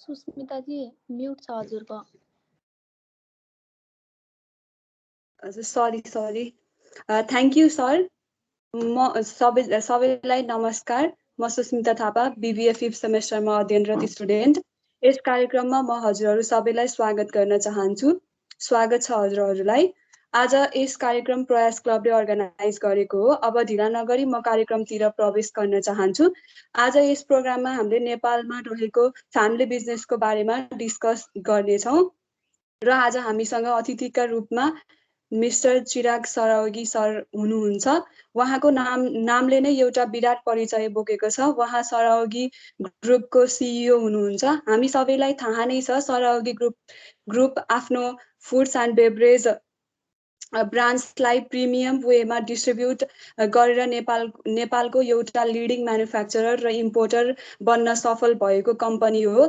सुस्मिता जी mute छ हजुरको सरी थ्याङ्क यू सर म सबैलाई नमस्कार म सुस्मिता थापा BBA 5th सेमेस्टरमा अध्ययनरत स्टुडेन्ट यस कार्यक्रममा म हजुरहरू सबैलाई स्वागत गर्न चाहन्छु स्वागत छ हजुरहरूलाई आज यस कार्यक्रम प्रयास क्लबले अर्गनाइज गरेको हो अब ढिला नगरी म कार्यक्रमतिर प्रवेश गर्न चाहन्छु आज यस प्रोग्राममा हामीले नेपालमा रहेको फ्यामिली बिजनेसको बारेमा डिस्कस गर्नेछौँ र आज हामीसँग अतिथिका रूपमा मिस्टर चिराग सरावगी सर हुनुहुन्छ उहाँको नामले नै एउटा विराट परिचय बोकेको छ उहाँ सरावगी ग्रुपको CEO हुनुहुन्छ हामी सबैलाई थाहा नै छ सरावगी ग्रुप आफ्नो फुड्स एन्ड बेभरेज ब्रान्ड्सलाई प्रिमियम वेमा डिस्ट्रिब्युट गरेर नेपालको एउटा लिडिङ म्यानुफ्याक्चरर र इम्पोर्टर बन्न सफल भएको कम्पनी हो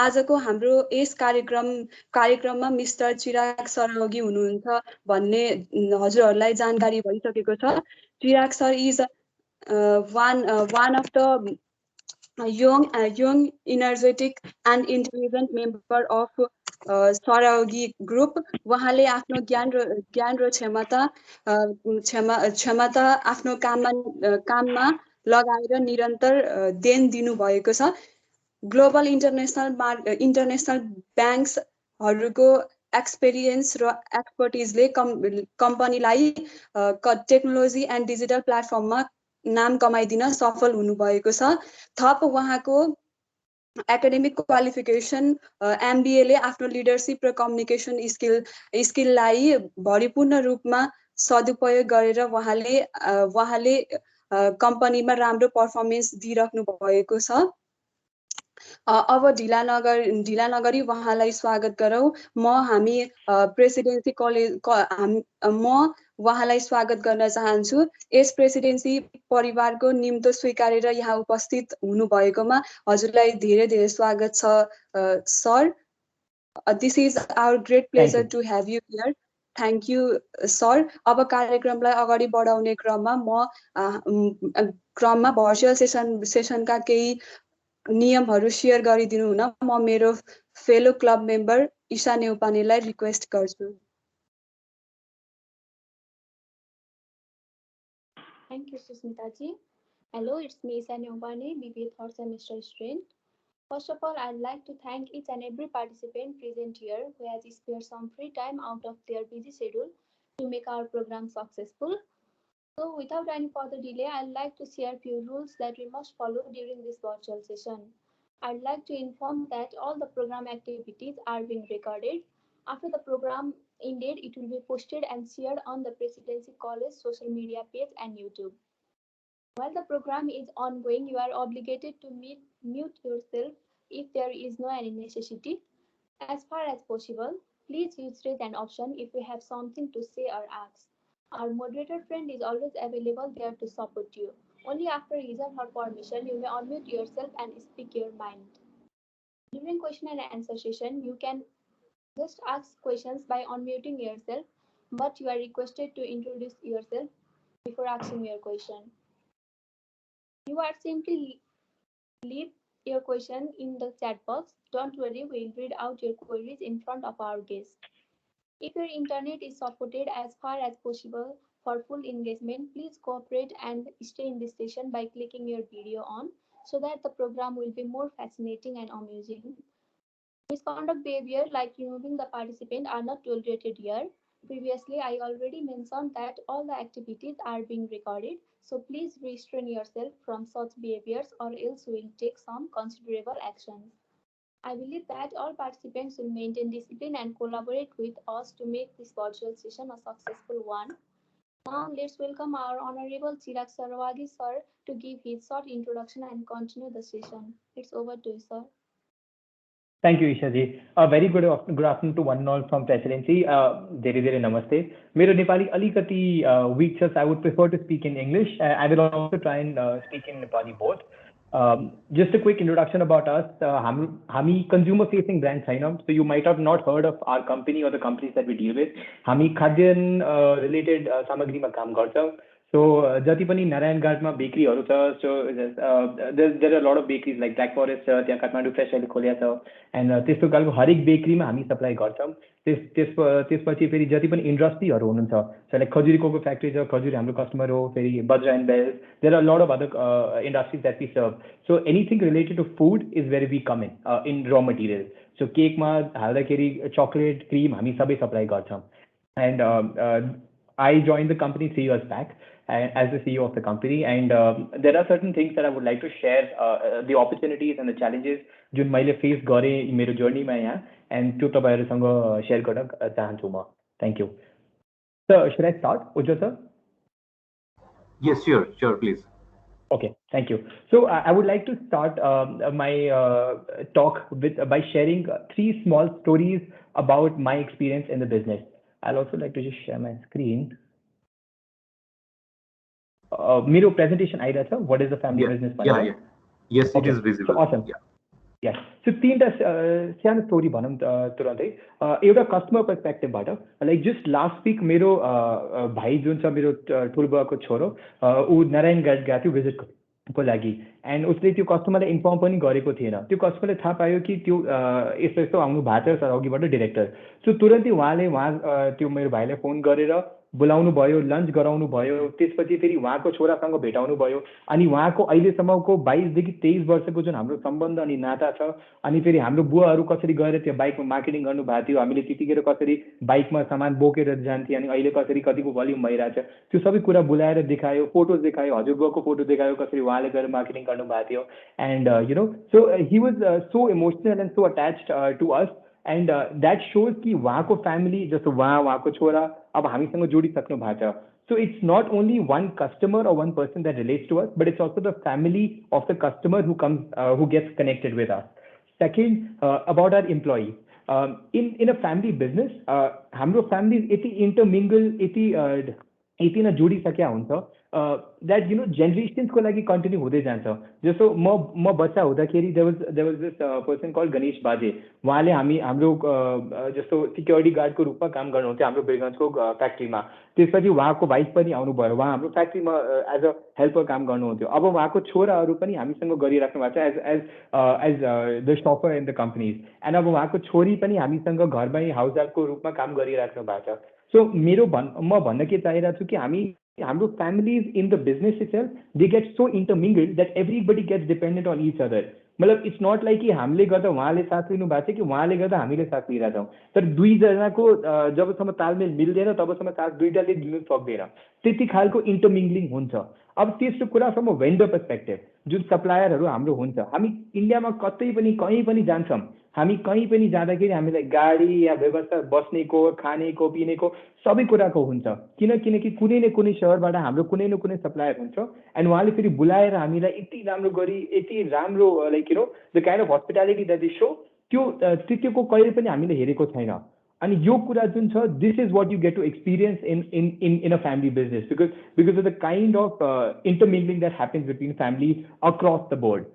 आजको हाम्रो यस कार्यक्रममा मिस्टर चिराग सरावगी हुनुहुन्छ भन्ने हजुरहरूलाई जानकारी भइसकेको छ Chirag sir is one of the young, energetic and intelligent member of Sarawagi group उहाँले आफ्नो ज्ञान र क्षमता आफ्नो काममा लगाएर निरन्तर देन दिनु भएको छ ग्लोबल इन्टरनेशनल ब्याङ्क्सहरूको एक्सपिरियन्स र एक्सपर्टिजले कम्पनीलाई टेक्नोलोजी एन्ड डिजिटल प्लेटफर्ममा नाम कमाइदिन सफल हुनुभएको छ थप उहाँको एकाडेमिक क्वालिफिकेसन MBAले आफ्नो लिडरसिप र कम्युनिकेसन स्किललाई भरिपूर्ण रूपमा सदुपयोग गरेर उहाँले कम्पनीमा राम्रो पर्फर्मेन्स दिइराख्नु भएको छ अब ढिला नगरी उहाँलाई स्वागत गरौँ हामी प्रेसिडेन्सी कलेज म उहाँलाई स्वागत गर्न चाहन्छु यस प्रेसिडेन्सी परिवारको निम्तो स्वीकारेर यहाँ उपस्थित हुनुभएकोमा हजुरलाई धेरै धेरै स्वागत छ sir this is our great pleasure to have you here thank you sir अब कार्यक्रमलाई अगाडि बढाउने क्रममा भर्चुअल सेसनका केही नियमहरू सेयर गरिदिनु हुन म मेरो फेलो क्लब मेम्बर ईशा नेउपानेलाई रिक्वेस्ट गर्छु Thank you, Susmita ji. Hello, it's me, Isha Neupane, BBA 3rd semester student. First of all, I'd like to thank each and every participant present here who has spared some free time out of their busy schedule to make our program successful. So, without any further delay, I'd like to share a few rules that we must follow during this virtual session. I'd like to inform that all the program activities are being recorded. After the program ended, it will be posted and shared on the Presidency College social media page and YouTube. While the program is ongoing, you are obligated to mute yourself if there is no any necessity. As far as possible, please use raise hand option if you have something to say or ask. Our moderator friend is always available there to support you. Only after his or her permission, you may unmute yourself and speak your mind. During question and answer session, you can just ask questions by unmuting yourself, but you are requested to introduce yourself before asking your question. You are simply leave your question in the chat box. Don't worry, we'll read out your queries in front of our guest. If your internet is supported as far as possible for full engagement, please cooperate and stay in this session by clicking your video on so that the program will be more fascinating and amusing. Misconduct behavior like removing the participant are not tolerated here. Previously, I already mentioned that all the activities are being recorded, so please restrain yourself from such behaviors or else we will take some considerable actions. I believe that all participants will maintain discipline and collaborate with us to make this virtual session a successful one. Now, let's welcome our Honorable Chirag Sarawagi sir to give his short introduction and continue the session. It's over to you, sir. Thank you, Isha ji. A very good afternoon to one and all from Presidency. Dere namaste. Mero Nepali alikati weak, I would prefer to speak in English. I will also try and speak in Nepali both. Just a quick introduction about us. Hami consumer-facing brand छैन, so you might have not heard of our company or the companies that we deal with. हामी खाद्यान्न related सामग्रीमा काम गर्छौँ. So जति पनि नारायणघाटमा बेकरीहरू छ, so there are a lot of bakeries like Black Forest छ, त्यहाँ काठमाडौँ फ्रेस अहिले खोलेको छ, एन्ड त्यस्तो खालको हरेक बेकरीमा हामी सप्लाई गर्छौँ। त्यसपछि फेरि जति पनि इन्डस्ट्रीहरू हुनुहुन्छ, so like खजुरीको फ्याक्ट्री छ, खजुरी हाम्रो कस्टमर हो, फेरि Bajra and bells, there are a lot of other industries that we serve. So anything related to food is where we come in raw material. So केकमा हाल्दाखेरि चकलेट, क्रिम हामी सबै supply गर्छौँ। And I joined the company 3 years back as the CEO of the company, and there are certain things that I would like to share, the opportunities and the challenges जुन मैले face गरेँ मेरो जर्नीमा यहाँ, and त्यो तपाईहरुसँग share गर्न चाहन्छु म। Thank you. So should I start, Ujjwal sir? Yes, sure, please. Okay, thank you. So I would like to start my talk by sharing 3 small stories about my experience in the business. I'll also like to just share my screen. मेरो presentation आइरहेछ, what is the family business? Yeah. Yes, okay. It is visible. So awesome. Yeah. So 3टा सानो story भनौँ तुरन्तै। एउटा customer पर्सपेक्टिभबाट, like just last week मेरो भाइ जुन छ, मेरो ठुलोबाको छोरो, ऊ नारायणघाट गएको थियो भिजिटको लागि, एन्ड उसले त्यो कस्टमरलाई इन्फर्म पनि गरेको थिएन। त्यो कस्टमरले थाहा पायो कि त्यो यस्तो आउनु भएको छ सरौगीबाट डिरेक्टर। सो तुरन्तै उहाँले त्यो मेरो भाइलाई फोन गरेर बोलाउनु भयो, लन्च गराउनु भयो, त्यसपछि फेरि उहाँको छोरासँग भेटाउनु भयो, अनि उहाँको अहिलेसम्मको 22 देखि 23 वर्षको जुन हाम्रो सम्बन्ध अनि नाता छ, अनि फेरि हाम्रो बुवाहरू कसरी गएर त्यो बाइकमा मार्केटिङ गर्नु भएको थियो, हामीले त्यतिखेर कसरी बाइकमा सामान बोकेर जान्थ्यौँ, अनि अहिले कसरी कतिको भोल्युम भइरहेछ, त्यो सबै कुरा बोलाएर देखायो, फोटोज देखायो, हजुरबुवाको फोटो देखायो, कसरी उहाँले गएर मार्केटिङ गर्नु भएको थियो, and so he was so emotional and so attached to us, and that shows कि उहाँको फ्यामिली जस्तो उहाँको छोरा अब हामीसँग जोडिसक्नु भएको छ। So it's not only one customer or one person that relates to us, but it's also the family of the customer who gets connected with us. Second, about our employees. In a family business, हाम्रो families यति intermingle, यति न जोडिसकेका हुन्छ that generations को लागि continue हुँदै जान्छ। जस्तो म बच्चा हुँदाखेरि there was this person called Ganesh बाजे, उहाँले हाम्रो जस्तो सिक्युरिटी गार्डको रूपमा काम गर्नुहुन्थ्यो हाम्रो बिरगन्जको फ्याक्ट्रीमा। त्यसपछि उहाँको वाइफ पनि आउनुभयो, उहाँ हाम्रो फ्याक्ट्रीमा एज अ हेल्पर काम गर्नुहुन्थ्यो। अब उहाँको छोराहरू पनि हामीसँग गरिराख्नु भएको छ as the shopper in the companies, and अब उहाँको छोरी पनि हामीसँग घरमै हाउस हेल्पको रूपमा काम गरिराख्नु भएको छ। सो म भन्न के चाहिरहेको छु कि हाम्रो families in the business itself, they get so intermingled that everybody gets dependent on each other. मतलब इट्स नट लाइक कि हामीले गर्दा उहाँले साथ लिनु भएको छ कि उहाँले गर्दा हामीले साथ लिइरहेछौँ, तर दुईजनाको जबसम्म तालमेल मिल्दैन तबसम्म साथ दुईटाले लिनु सक्दैन, त्यति खालको इन्टरमिङ्गलिङ हुन्छ। अब त्यस्तो कुरा फ्रम अ वेन्डर पर्सपेक्टिभ, जुन सप्लायरहरू हाम्रो हुन्छ, हामी इन्डियामा कतै पनि कहीँ पनि जान्छौँ, हामी कहीँ पनि जाँदाखेरि हामीलाई गाडी या व्यवस्था बस्नेको, खानेको, पिनेको सबै कुराको हुन्छ, किनकि कुनै न कुनै सहरबाट हाम्रो कुनै न कुनै सप्लायर हुन्छ, एन्ड उहाँले फेरि बुलाएर हामीलाई यति राम्रो गरी, यति राम्रो like the kind of hospitality that they show, त्योको कहिले पनि हामीले हेरेको छैन। अनि यो कुरा जुन छ, this is what you get to experience in a family business, because of the kind of intermingling that happens between families across the board.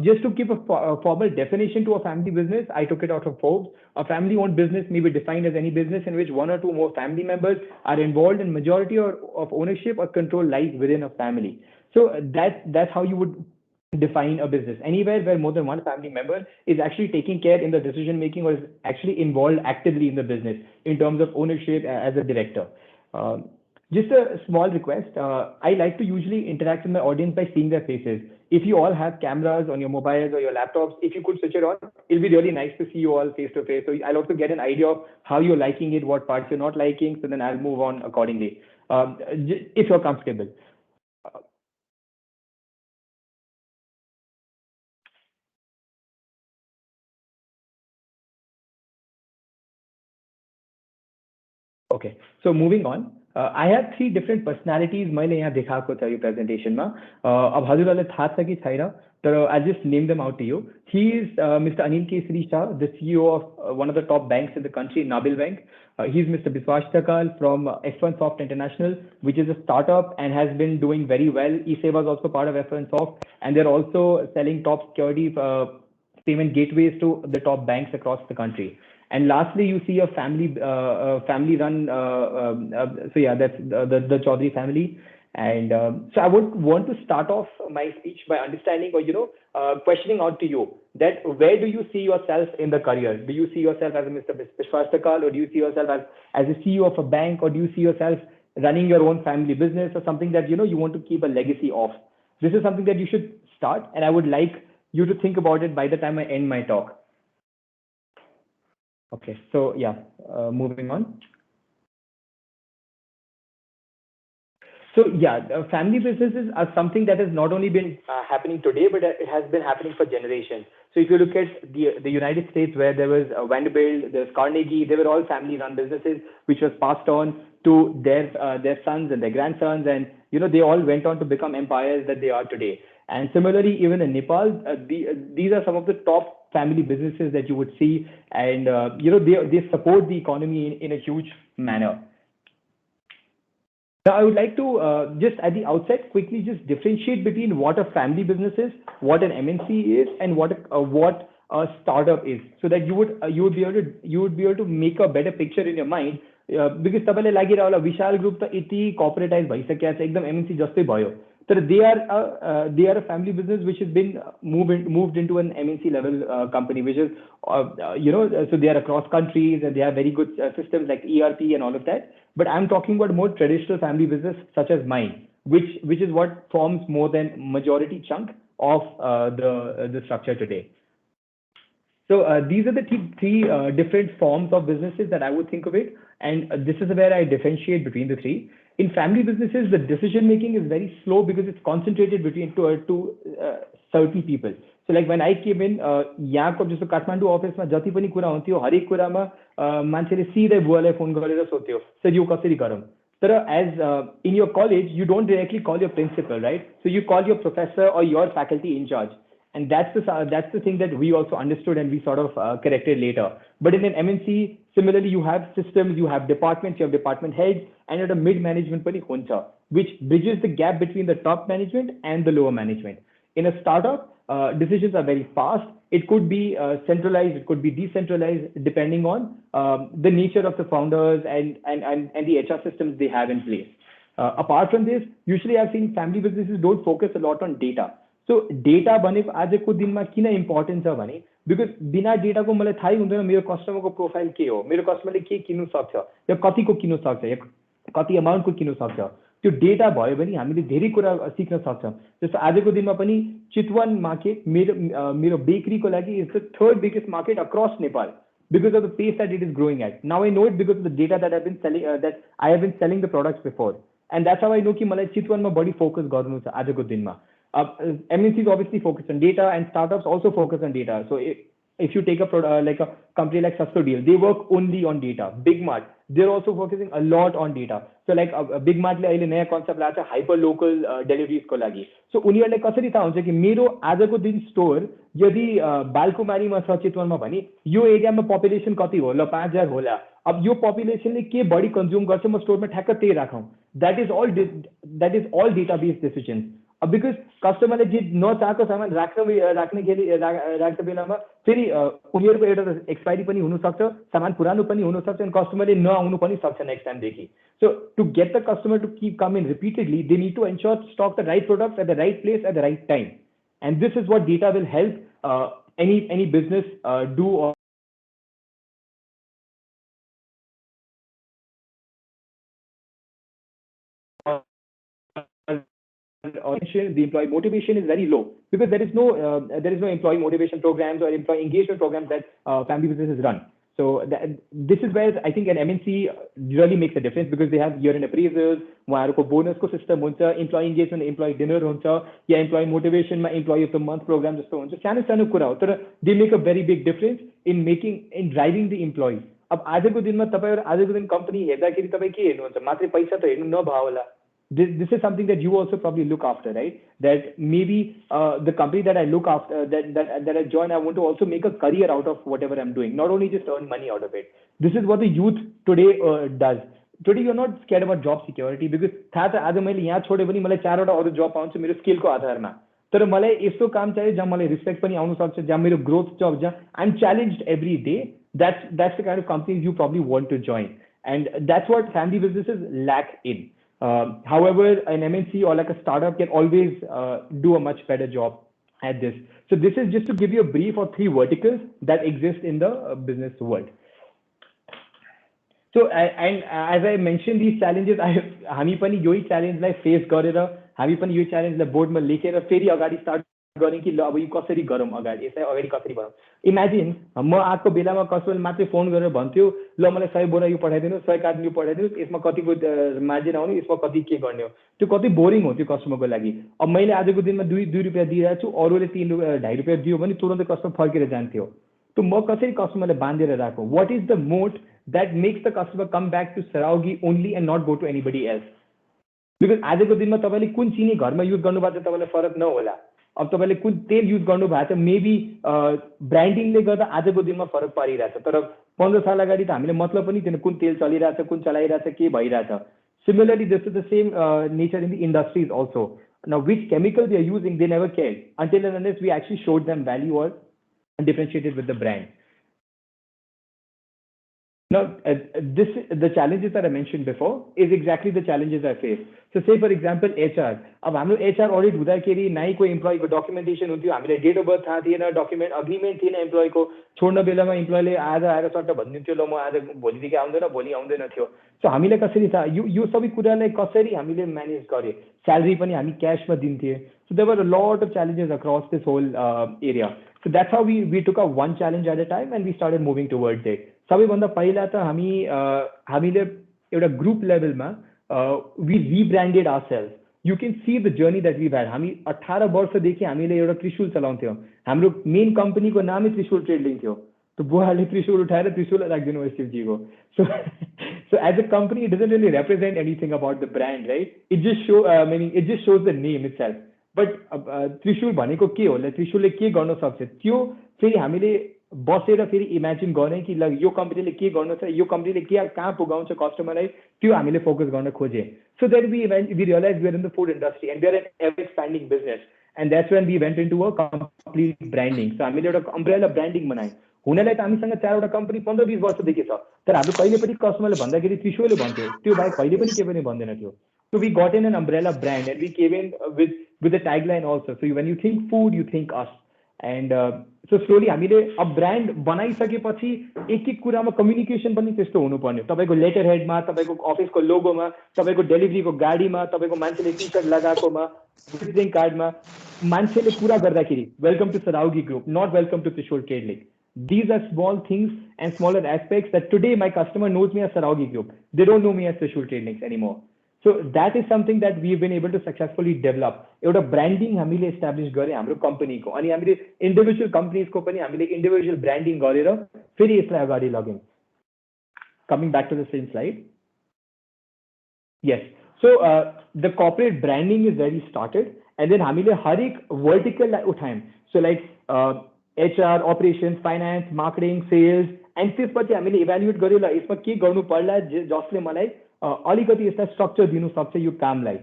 Just to give a formal definition to a family business, I took it out of Forbes. A family-owned business may be defined as any business in which one or two more family members are involved in majority of ownership or control lies within a family. So that's how you would define a business. Anywhere where more than one family member is actually taking care in the decision making or is actually involved actively in the business in terms of ownership as a director. Just a small request. I like to usually interact with my audience by seeing their faces. If you all have cameras on your mobiles or your laptops, if you could switch it on, it'll be really nice to see you all face to face. So I'll also get an idea of how you're liking it, what parts you're not liking, so then I'll move on accordingly. If you're comfortable. Okay, so moving on. I have 3 different personalities मैले यहाँ देखाएको छ यो प्रेजेन्टेसनमा। अब हजुरहरूले थाहा छ कि छैन, तर I'll just name them out to you. He is Mr. Anil Kesari Shah, the CEO of one of the top banks in the country, Nabil Bank. He's Mr. Biswas Chakal from F1 Soft International, which is a startup and has been doing very well. eSeva is also part of F1 Soft, and they're also selling top security payment gateways to the top banks across the country. And lastly, you see a family run. So yeah, that's the Chaudhary family. And so I would want to start off my speech by understanding or, questioning out to you that where do you see yourself in the career? Do you see yourself as a Mr. Vishwastakal, or do you see yourself as a CEO of a bank, or do you see yourself running your own family business, or something that, you want to keep a legacy of? This is something that you should start, and I would like you to think about it by the time I end my talk. Okay, so yeah, moving on. So yeah, family businesses are something that has not only been happening today, but it has been happening for generations. So if you look at the United States, where there was Vanderbilt, there's Carnegie, they were all family-run businesses, which was passed on to their sons and their grandsons, and they all went on to become empires that they are today. And similarly, even in Nepal, these are some of the top family businesses that you would see, and they support the economy in a huge manner. Now, I would like to just at the outset quickly just differentiate between what a family business is, what an MNC is, and what a startup is, so that you would be able to make a better picture in your mind. Because तपाईँलाई लागिरह्यो होला विशाल group त यति कर्पोरेटाइज भइसकेको छ, एकदम MNC जस्तै भयो, तर they are a family business which has been moved into an MNC level company, which is so they are across countries and they have very good systems like ERP and all of that. But I'm talking about more traditional family business such as mine, which is what forms more than majority chunk of the structure today. So these are the three different forms of businesses that I would think of it, and this is where I differentiate between the three. In family businesses, the decision making is very slow because it's concentrated between two certain people. So like when I came in, यहाँको जस्तो काठमाडौँ अफिसमा जति पनि कुरा हुन्थ्यो, हरेक कुरामा मान्छेले सिधै बुवालाई फोन गरेर सोध्थ्यो, सर यो कसरी गरौँ? तर as in your college, you don't directly call your principal, right? So you call your professor or your faculty in charge. And that's the thing that we also understood and we sort of corrected later. But in an MNC, similarly, you have systems, you have departments, you have department heads, and at a mid-management pani huncha, which bridges the gap between the top management and the lower management. In a startup, decisions are very fast. It could be centralized, it could be decentralized, depending on the nature of the founders and the HR systems they have in place. Apart from this, usually I've seen family businesses don't focus a lot on data. So data भनेको आजको दिनमा किन important छ भने because बिना डेटाको मलाई थाहै हुँदैन मेरो कस्टमरको प्रोफाइल के हो, मेरो कस्टमरले के किन्नु सक्छ, या कतिको किन्नु सक्छ, या कति अमाउन्टको किन्नु सक्छ. त्यो डेटा भयो भने हामीले धेरै कुरा सिक्न सक्छौँ. जस्तो आजको दिनमा पनि चितवन मार्केट मेरो बेकरीको लागि is the third biggest market across Nepal because of the pace that it is growing at. Now I know it because of the data that I have been selling the products before, and that's how I know कि मलाई चितवनमा बढी focus गर्नु छ आजको दिनमा. MNCs obviously focus on data, and startups also focus on data. So if you take like a company like Deal, they work only on data. Big Mart, they're also focusing a lot on data. So like a Big Mart ले अहिले नयाँ concept ल्याएको छ hyper local deliveries को लागि. So उनीहरूले कसरी थाहा हुन्छ कि मेरो आजको दिन स्टोर यदि बालकुमारीमा छ चितवनमा भने यो एरियामा पपुलेसन कति हो, ल 5000 होला, अब यो पपुलेसनले के बढी कन्ज्युम गर्छ म स्टोरमा ठ्याक्क त्यही राखौँ. That is all data based decisions. Because कस्टमरले जे नचाहेको सामान राख्ने बेलामा फेरि उनीहरूको एउटा एक्सपायरी पनि हुन सक्छ, सामान पुरानो पनि हुन सक्छ, अनि कस्टमरले नआउनु पनि सक्छ next टाइमदेखि. So to get the customer to keep coming repeatedly, they need to ensure to stock the right products at the right place at the right time. And this is what data will help any business do. Or the employee motivation is very low because there is no employee motivation programs or employee engagement programs that family businesses run. So this is where I think an MNC really makes a difference because they have year-end appraisals, उहाँहरूको bonus को system हुन्छ, employee engagement, employee dinner हुन्छ, या employee motivation मा employee of the month program जस्तो हुन्छ. सानो कुरा हो तर they make a very big difference in driving the employee. अब आजको दिनमा तपाईहरु आजको दिन कम्पनी हेर्दाखेरि तपाई के हेर्नुहुन्छ, मात्रै पैसा त हेर्नु नभयो होला. This is something that you also probably look after, right? That maybe the company that I look after, that I join, I want to also make a career out of whatever I'm doing, not only just earn money out of it. This is what the youth today does. Today you're not scared about job security because थाहा छ आज मैले यहाँ छोडे पनि मलाई 4 वटा अरु जब पाउँछु मेरो स्किलको आधारमा. तर मलाई यस्तो काम चाहियो जहाँ मलाई रिस्पेक्ट पनि आउन सक्छ, जहाँ मेरो ग्रोथ छ, जहाँ I'm challenged every day. That's the kind of companies you probably want to join, and that's what family businesses lack in. However, an MNC or like a startup can always do a much better job at this. So this is just to give you a brief of 3 verticals that exist in the business world. So and as I mentioned these challenges, हामी पनि यही च्यालेन्जलाई face गरेर हामी पनि यो च्यालेन्जलाई बोर्डमा लेखेर फेरि अगाडि स्टार्ट गरेँ कि ल अब यो कसरी गरौँ अगाडि यसलाई अगाडि कसरी बढाउँ इमेजिन म आएको बेलामा कसैले मात्रै फोन गरेर भन्थ्यो ल मलाई 100 बोरा यो पठाइदिनु 100 कार्टन यो पठाइदिनु यसमा कतिको मार्जिन आउने यसमा कति के गर्ने हो त्यो कति बोरिङ हो त्यो कस्टमरको लागि अब मैले आजको दिनमा 2 रुपैयाँ दिइरहेको छु अरूले 3 रुपैयाँ 2.5 रुपैयाँ दियो भने तुरन्तै कस्टमर फर्केर जान्थ्यो तो म कसरी कस्टमरलाई बाँधेर राखौँ what is the mode that makes the customer come back to Sarawagi only and not go to anybody else. Because आजको दिनमा तपाईले कुन चिनी घरमा युज गर्नुभएको छ तपाईलाई फरक नहोला अब तपाईले कुन तेल युज गर्नुभएको छ मेबी ब्रान्डिङले गर्दा आजको दिनमा फरक पारिरहेछ तर 15 साल अगाडि त हामीले मतलब पनि थिएन कुन तेल चलिरहेछ कुन चलाइरहेछ के भइरहेछ similarly this is the same nature in the industries also now which chemical they are using they never cared until and unless we actually showed them value or differentiated with the brand. Now, the challenges that I mentioned before is exactly the challenges I face. So, say for example, HR. अब हाम्रो HR audit हुँदाखेरि नाइ कोही employee को documentation हुन्थ्यो हामीले date of birth थाहा थिएन document agreement थिएन employee को छोड्न बेलामा employee ले आज आएर सट्ट भनिदिन्थ्यो ल म आज भोलिदेखि आउँदैन भोलि आउँदैन थियो सो हामीले कसरी थाहा यो सबै कुरालाई कसरी हामीले म्यानेज गरे स्यालेरी पनि हामी क्याशमा दिन्थे so there were a lot of challenges across this whole area so that's how we took up one challenge at a time and we started moving towards it सबैभन्दा पहिला त हामीले एउटा ग्रुप लेभलमा we rebranded ourselves you can see the journey that we've had हामी 18 वर्षदेखि हामीले एउटा त्रिशूल चलाउँथ्यौं हाम्रो मेन कम्पनीको नामै त्रिशूल ट्रेडिङ थियो तो बुवाले त्रिशूल उठाएर त्रिशूल राखिदिनु भयो शिवजीको so as a company it doesn't really represent anything about the brand right it just shows the name itself but त्रिशूल भनेको के हो त्रिशूलले के गर्न सक्छ त्यो फेरि हामीले बसेर फेरि इमेजिन गर्ने कि ल यो कम्पनीले के गर्नु छ यो कम्पनीले के कहाँ पुगाउँछ कस्टमरलाई त्यो हामीले फोकस गर्न खोजे so then we realized we are in the food industry and we are an ever expanding business and that's when we went into a complete branding so हामीले एउटा अम्ब्रेला ब्रान्डिङ बनायौं हुनलाई त हामीसँग चारवटा कम्पनी 15-20 वर्षदेखि छ तर हामी कहिले पनि कस्टमरले भन्दाखेरि त्रिशूलले भन्थ्यो त्यो बाहेक कहिले पनि के पनि भन्दैन थियो so we got in an umbrella brand and we came in with the tagline also so when you think food you think us and so slowly हामीले अब ब्रान्ड बनाइसकेपछि एक एक कुरामा कम्युनिकेसन पनि त्यस्तो हुनुपर्ने तपाईको लेटर हेडमा तपाईको अफिसको लोगोमा तपाईको डेलिभरीको गाडीमा तपाईको मान्छेले टी-शर्ट लगाएकोमा विजिटिङ कार्डमा मान्छेले कुरा गर्दाखेरि welcome to Saraogi group not welcome to Trishul trade link these are small things and smaller aspects that today my customer knows me as Sarawagi group they don't know me as Trishul Trade Links anymore so that is something that we've been able to successfully develop एउटा branding हामीले establish गरे हाम्रो कम्पनीको अनि हामीले individual कम्पनीजको पनि हामीले individual branding गरेर फेरि यसलाई अगाडि लग्यौं coming back to the same slide yes so the corporate branding is where we started and then हामीले हरेक vertical उठायौं so like HR operations finance marketing sales and त्यसपछि हामीले इभ्यालुएट गर्यौं ल यसमा के गर्नु पर्ला जसले मलाई अलिकति यसलाई स्ट्रक्चर दिनु सक्छ यो कामलाई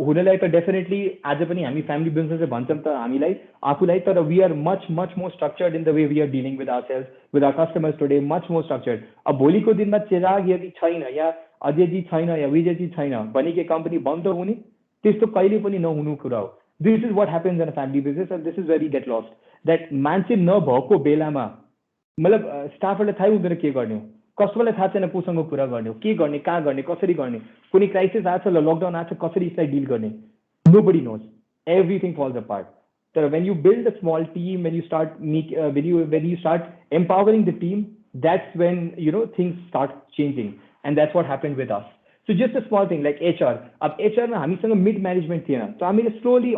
हुनलाई त डेफिनेटली आज पनि हामी फ्यामिली बिजनेस भन्छौं त हामीलाई आफुलाई तर we are much more structured in the way we are dealing with ourself with our customers today much more structured अब भोलिको दिनमा चिराग यदि छैन या अजयजी छैन या विजयजी छैन भने के कम्पनी बन्द हुने त्यस्तो कहिले पनि नहुनु कुरा हो this is what happens in a family business and this is where you get lost that मान्छे नभएको बेलामा मतलब स्टाफहरुलाई थाहै हुँदैन के गर्ने हो कस्टमरलाई थाहा छैन कोसँग कुरा गर्ने हो के गर्ने कहाँ गर्ने कसरी गर्ने कुनै क्राइसिस आछ ल लकडाउन आछ कसरी यसलाई डिल गर्ने nobody knows everything falls apart so when you build a small team when you start empowering the team that's when things start changing and that's what happened with us so just a small thing like HR अब HR मा हामीसँग mid management थिएन so हामीले slowly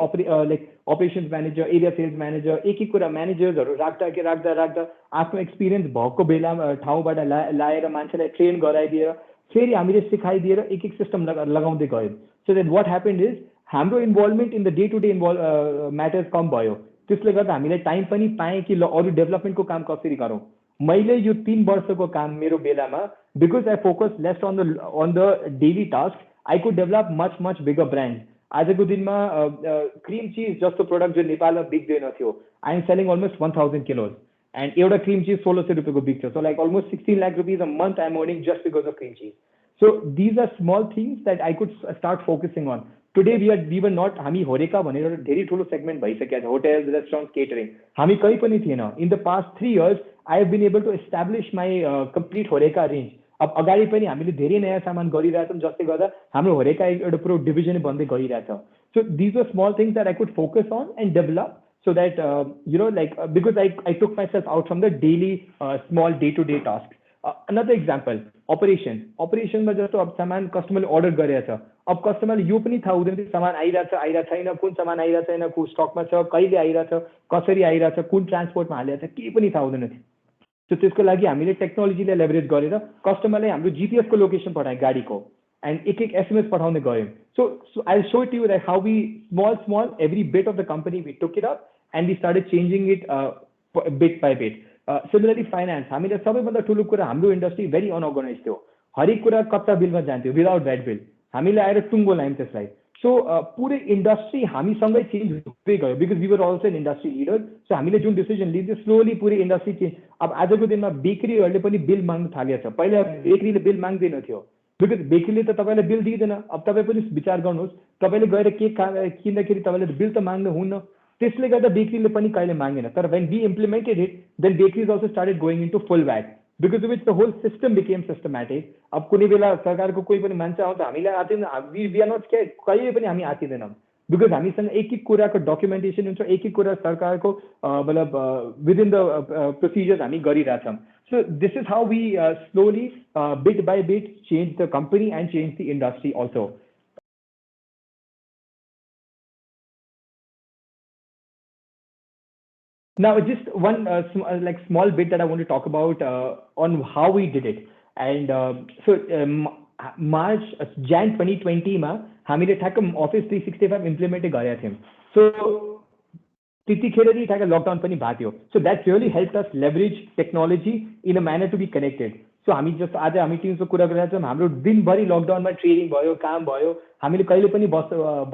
like operations manager area sales manager एक एक कुरा म्यानेजर्सहरु राख्दा आफ्नो एक्सपिरियन्स भएको बेलामा ठाउँबाट लाएर मान्छेलाई ट्रेन गराइदिएर फेरि हामीले सिकाइदिएर एक एक सिस्टम लगाउँदै गयौं so then what happened is हाम्रो involvement in the day to day matters कम भयो त्यसले गर्दा हामीले टाइम पनि पाएँ कि ल अरु डेभलपमेन्टको काम कसरी गरौँ मैले यो 3 वर्षको काम मेरो बेलामा because I focus less on the daily task I could develop much bigger brands आजको दिनमा क्रीम चीज जस्तो प्रोडक्ट जो नेपालमा बिक्दैन थियो I am selling almost 1000 kilos and एउटा cream cheese 1600 रुपैयाँको बिक्छ so like almost 16 lakh rupees a month I am earning just because of cream cheese So these are small things that I could start focusing on. Today we were not हामी होरेका भनेर धेरै ठुलो segment भइसकेको छ, hotels, restaurants, catering. हामी कहीँ पनि थिएन. In the past 3 years, I have been able to establish my complete होरेका range. अब अगाडि पनि हामीले धेरै नयाँ सामान गरिरहेछौँ जसले गर्दा हाम्रो होरेका एउटा पुरो डिभिजन बन्दै गइरहेछ. So these are small things that I could focus on and develop so that because I took myself out from the daily small day-to-day tasks. Another example, operation में जस्तो अब सामान कस्टमरले अर्डर गरेछ, अब कस्टमरले यो पनि थाहा हुँदैन कि सामान आइरहेछ छैन, कुन सामान आइरहेछ छैन, कुन स्टकमा छ, कहिले आइरहेछ, कसरी आइरहेछ, कुन ट्रान्सपोर्टमा हालिरहेछ, केही पनि थाहा हुँदैन थियो. सो त्यसको लागि हामीले टेक्नोलोजीलाई लेभरेज गरेर कस्टमरलाई हाम्रो जीपीएस को लोकेसन पठाए गाडीको एन्ड एक एसएमएस पठाउने गयौँ. So I'll show it to you that how we small every bit of the company we took it up and we started changing it bit by bit. Similarly finance, हामीले सबैभन्दा ठुलो कुरा हाम्रो industry भेरी unorganised थियो. हरेक कुरा कच्चा बिलमा जान्थ्यो विदाउट रेड बिल. हामीले आएर टुङ्गो लायौँ त्यसलाई. सो पुरै इन्डस्ट्री हामीसँगै चेन्ज हुँदै गयो because we were also an industry leader. So हामीले जुन डिसिजन लिन्थ्यो स्लोली पुरै इन्डस्ट्री चेन्ज. अब आजको दिनमा बेकरीहरूले पनि बिल माग्न थालेको छ. पहिला बेकरीले बिल माग्दैन थियो बिकज बेकरीले त तपाईँलाई बिल दिँदैन. अब तपाईँ पनि विचार गर्नुहोस्, तपाईँले गएर केक किन्दाखेरि तपाईँले बिल त माग्नु हुन्न. त्यसले गर्दा बेकरीले पनि कहिले मागेन. तर when we implemented it, then bakeries also started going into full VAT because of which the whole system became systematic. अब कुनै बेला सरकारको कोही पनि मान्छे आउँछ हामीलाई आउँदैन, we are not scared, कहिले पनि हामी आतिदैनौँ बिकज हामीसँग एक एक कुराको डकुमेन्टेसन हुन्छ, एक एक कुरा सरकारको मतलब विदिन द प्रोसिजर्स हामी गरिरहेछौँ. So this is how we slowly bit by bit change the company and change the industry also. Now, just one small bit that I want to talk about on how we did it. And March, Jan 2020 मा हामीले ठ्याक्क Office 365 implement गरेका थियौँ. So त्यतिखेर नि ठ्याक्क lockdown पनि भएको थियो. So that really helped us leverage technology in a manner to be connected. So हामी जस्तो आज हामी टिमको कुरा गरिरहेछौँ, हाम्रो दिनभरि लकडाउनमा ट्रेनिङ भयो, काम भयो, हामीले कहिले पनि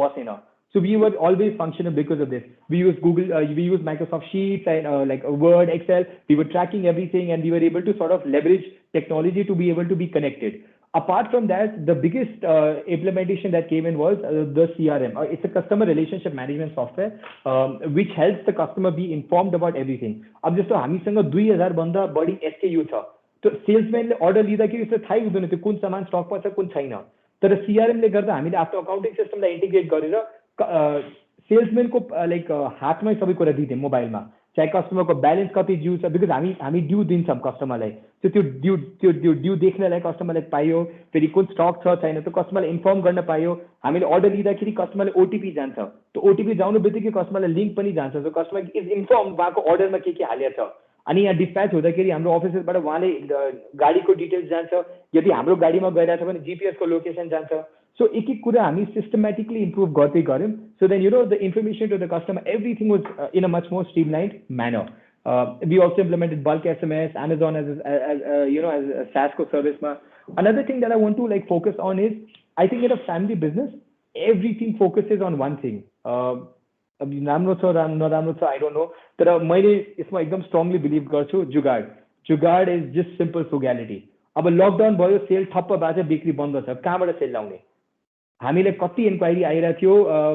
बसेन. So we were always functional because of this. We use Google, we use Microsoft Sheets and like Word, Excel. We were tracking everything and we were able to sort of leverage technology to be able to be connected. Apart from that, the biggest implementation that came in was the CRM. It's a customer relationship management software which helps the customer be informed about everything. अब जस्तो हामीसँग 2000 भन्दा बढी SKU छ. तो सेल्सम्यानले order लिँदाखेरि यसो थाहै हुँदैन त्यो कुन सामान स्टकमा छ कुन छैन. तर CRM ले गर्दा हामीले आफ्नो अकाउन्टिङ सिस्टमलाई इन्टिग्रेट गरेर सेल्सम्यान को लाइक हातमै सबै कुरा दिन्थ्यौँ मोबाइलमा, चाहे कस्टमरको ब्यालेन्स कति ड्यू छ बिकज हामी ड्यू दिन्छौँ कस्टमरलाई. त्यो ड्यू देख्नलाई कस्टमरलाई पायो, फेरि कुन स्टक छ छैन त्यो कस्टमरलाई इन्फर्म गर्न पायो. हामीले अर्डर लिँदाखेरि कस्टमरले ओटिपी जान्छ, त्यो ओटिपी जानु बित्तिकै कस्टमरलाई लिङ्क पनि जान्छ. सो कस्टमर इज इन्फर्म भएको अर्डरमा के हालेको छ. अनि यहाँ डिस्प्याच हुँदाखेरि हाम्रो अफिसबाट उहाँले गाडीको डिटेल्स जान्छ, यदि हाम्रो गाडीमा गइरहेछ भने जिपिएसको लोकेसन जान्छ. So एक एक कुरा हामी systematically improve गर्दै गऱ्यौँ. So then the information to the customer, everything was in a much more streamlined manner. We also implemented bulk SMS, Amazon as a SaaS service. Another thing that I want to focus on is, I think in a family business, everything focuses on one thing. राम्रो छ नराम्रो छ I don't know, तर मैले यसमा एकदम strongly believe गर्छु जुगाड is just simple frugality. अब लकडाउन भयो, सेल ठप्प भएको छ, बिक्री बन्द छ, कहाँबाट सेल ल्याउने. हामीले कति इन्क्वायरी आइरहेको थियो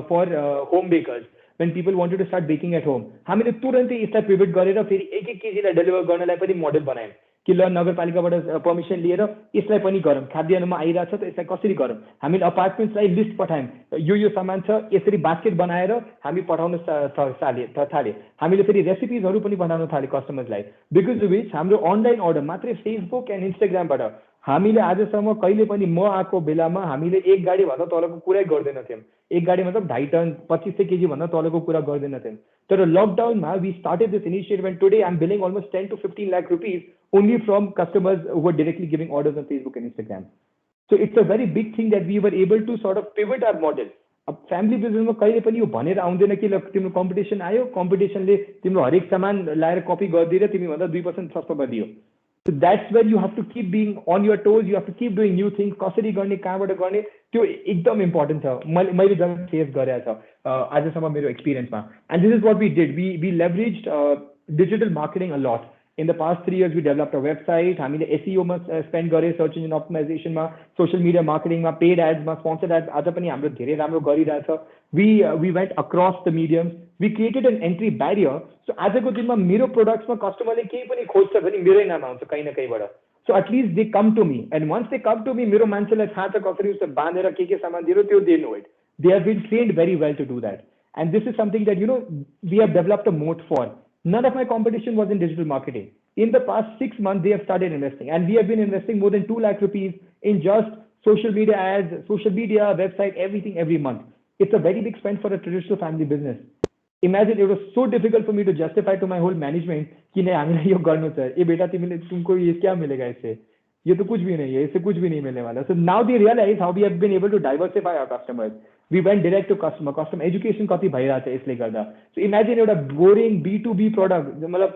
for home bakers when people wanted to start baking at home. हामीले तुरन्तै यसलाई पिभट गरेर फेरि एक एक केजीलाई डेलिभर गर्नलाई पनि मोडल बनायौँ कि ल नगरपालिकाबाट पर्मिसन लिएर यसलाई पनि गरौँ, खाद्यान्नमा आइरहेछ त यसलाई कसरी गरौँ. हामीले अपार्टमेन्ट्सलाई लिस्ट पठायौँ, यो सामान छ, यसरी बास्केट बनाएर हामी पठाउन थाल्यौँ. हामीले फेरि रेसिपिजहरू पनि बनाउन थाल्यौँ कस्टमर्सलाई. बिकज अफ विच हाम्रो अनलाइन अर्डर मात्रै फेसबुक एन्ड इन्स्टाग्रामबाट हामीले आजसम्म कहिले पनि म आएको बेलामा हामीले एक गाडी भन्दा तलको कुरै गर्दैन थियौँ. एक गाडी मतलब 2.5 टन 2500 केजी भन्दा तलको कुरा गर्दैन थियौँ. तर लकडाउनमा we started this initiative and today I am billing almost 10 to 15 lakh rupees only from customers who were directly giving orders on Facebook and Instagram. So it's a very big thing that we were able to sort of pivot our model. अब family बिजनेसमा कहिले पनि यो भनेर आउँदैन कि ल तिम्रो competition आयो, कम्पिटिसनले तिम्रो हरेक सामान लाएर कपी गरिदिएर तिमीभन्दा 2% सस्तोमा दियो. So that's where you have to keep being on your toes, you have to keep doing new things. कसरी गर्ने, कहाँबाट गर्ने, त्यो एकदम इम्पोर्टेन्ट छ. मैले जब फेस गरेको छ आजसम्म मेरो एक्सपिरियन्समा. And this is what we did. We leveraged digital marketing a lot In the past 3 years, we developed a website. हामीले SEO मा spend गरे, search engine optimization मा, social media marketing मा, paid ads मा, sponsored ads आज पनि हाम्रो धेरै राम्रो गरिरहेछ. We went across the mediums. We created an entry barrier. So आजको दिनमा मेरो products मा customer ले केही पनि खोज्छ भने मेरै नाम आउँछ कहीं न कहीँबाट. So at least they come to me, and once they come to me, मेरो मान्छेलाई थाहा छ कसरी उसले बाँधेर के सामान दियो त्यो they know it. They have been trained very well to do that. And this is something that, we have developed a moat for. None of my competition was in digital marketing. In the past 6 months, they have started investing. And we have been investing more than 2 lakh rupees in just social media ads, social media, website, everything every month. It's a very big spend for a traditional family business. Imagine it was so difficult for me to justify to my whole management कि नहीं हामीलाई यो गर्नु छ ए बेटा तिमीले तुमको ये क्या मिलेगा इससे ये तो कुछ भी नहीं है इससे कुछ भी नहीं मिलने वाला. So now they realize how we have been able to diversify our customers. We went direct to customer education कति भइरहेछ यसले गर्दा. So imagine एउटा boring B2B product मतलब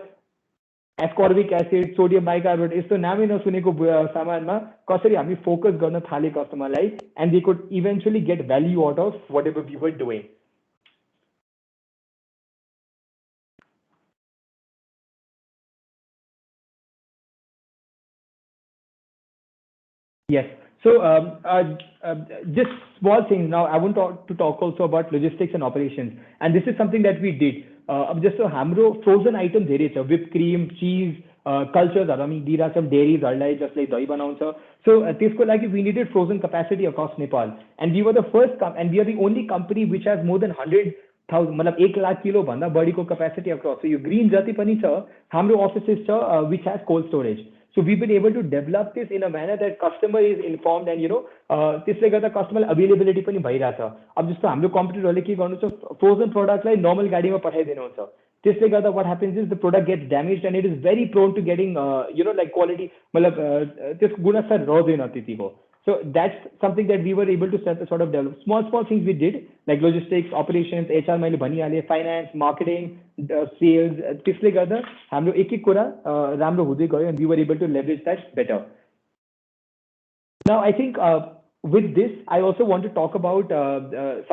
ascorbic acid, sodium bicarbonate यस्तो नामै नसुनेको सामानमा कसरी हामी फोकस गर्न थाले कस्टमरलाई and they could eventually get value out of whatever we were doing. Yes. So just small things now. I want to talk also about logistics and operations, and this is something that we did. Just so हाम्रो frozen items धेरै छ, whipped cream, cheese, cultures हामी दिइरहेको छौँ dairies जसले दही बनाउँछ. So त्यसको लागि we needed frozen capacity across Nepal, and we were the first and we are the only company which has more than 100,000 मतलब 1 लाख किलो भन्दा बढीको capacity across. So यो green जति पनि छ हाम्रो offices छ which has cold storage. So we've been able to develop this in a manner that customer is informed and त्यसले गर्दा customer availability पनि भइरहेछ. अब जस्तो हाम्रो कम्पिटिटरले के गर्नु छ frozen product लाई normal गाडीमा पठाइदिनुहुन्छ. त्यसले गर्दा what happens is the product gets damaged and it is very prone to getting like quality मतलब त्यसको गुणस्तर रहँदैन त्यतिको. So that's something that we were able to sort of develop. Small things we did like logistics, operations, HR मैले भनिहालेँ, finance, marketing, sales. त्यसले गर्दा हाम्रो एक कुरा राम्रो हुँदै गयो and we were able to leverage that better. Now I think with this I also want to talk about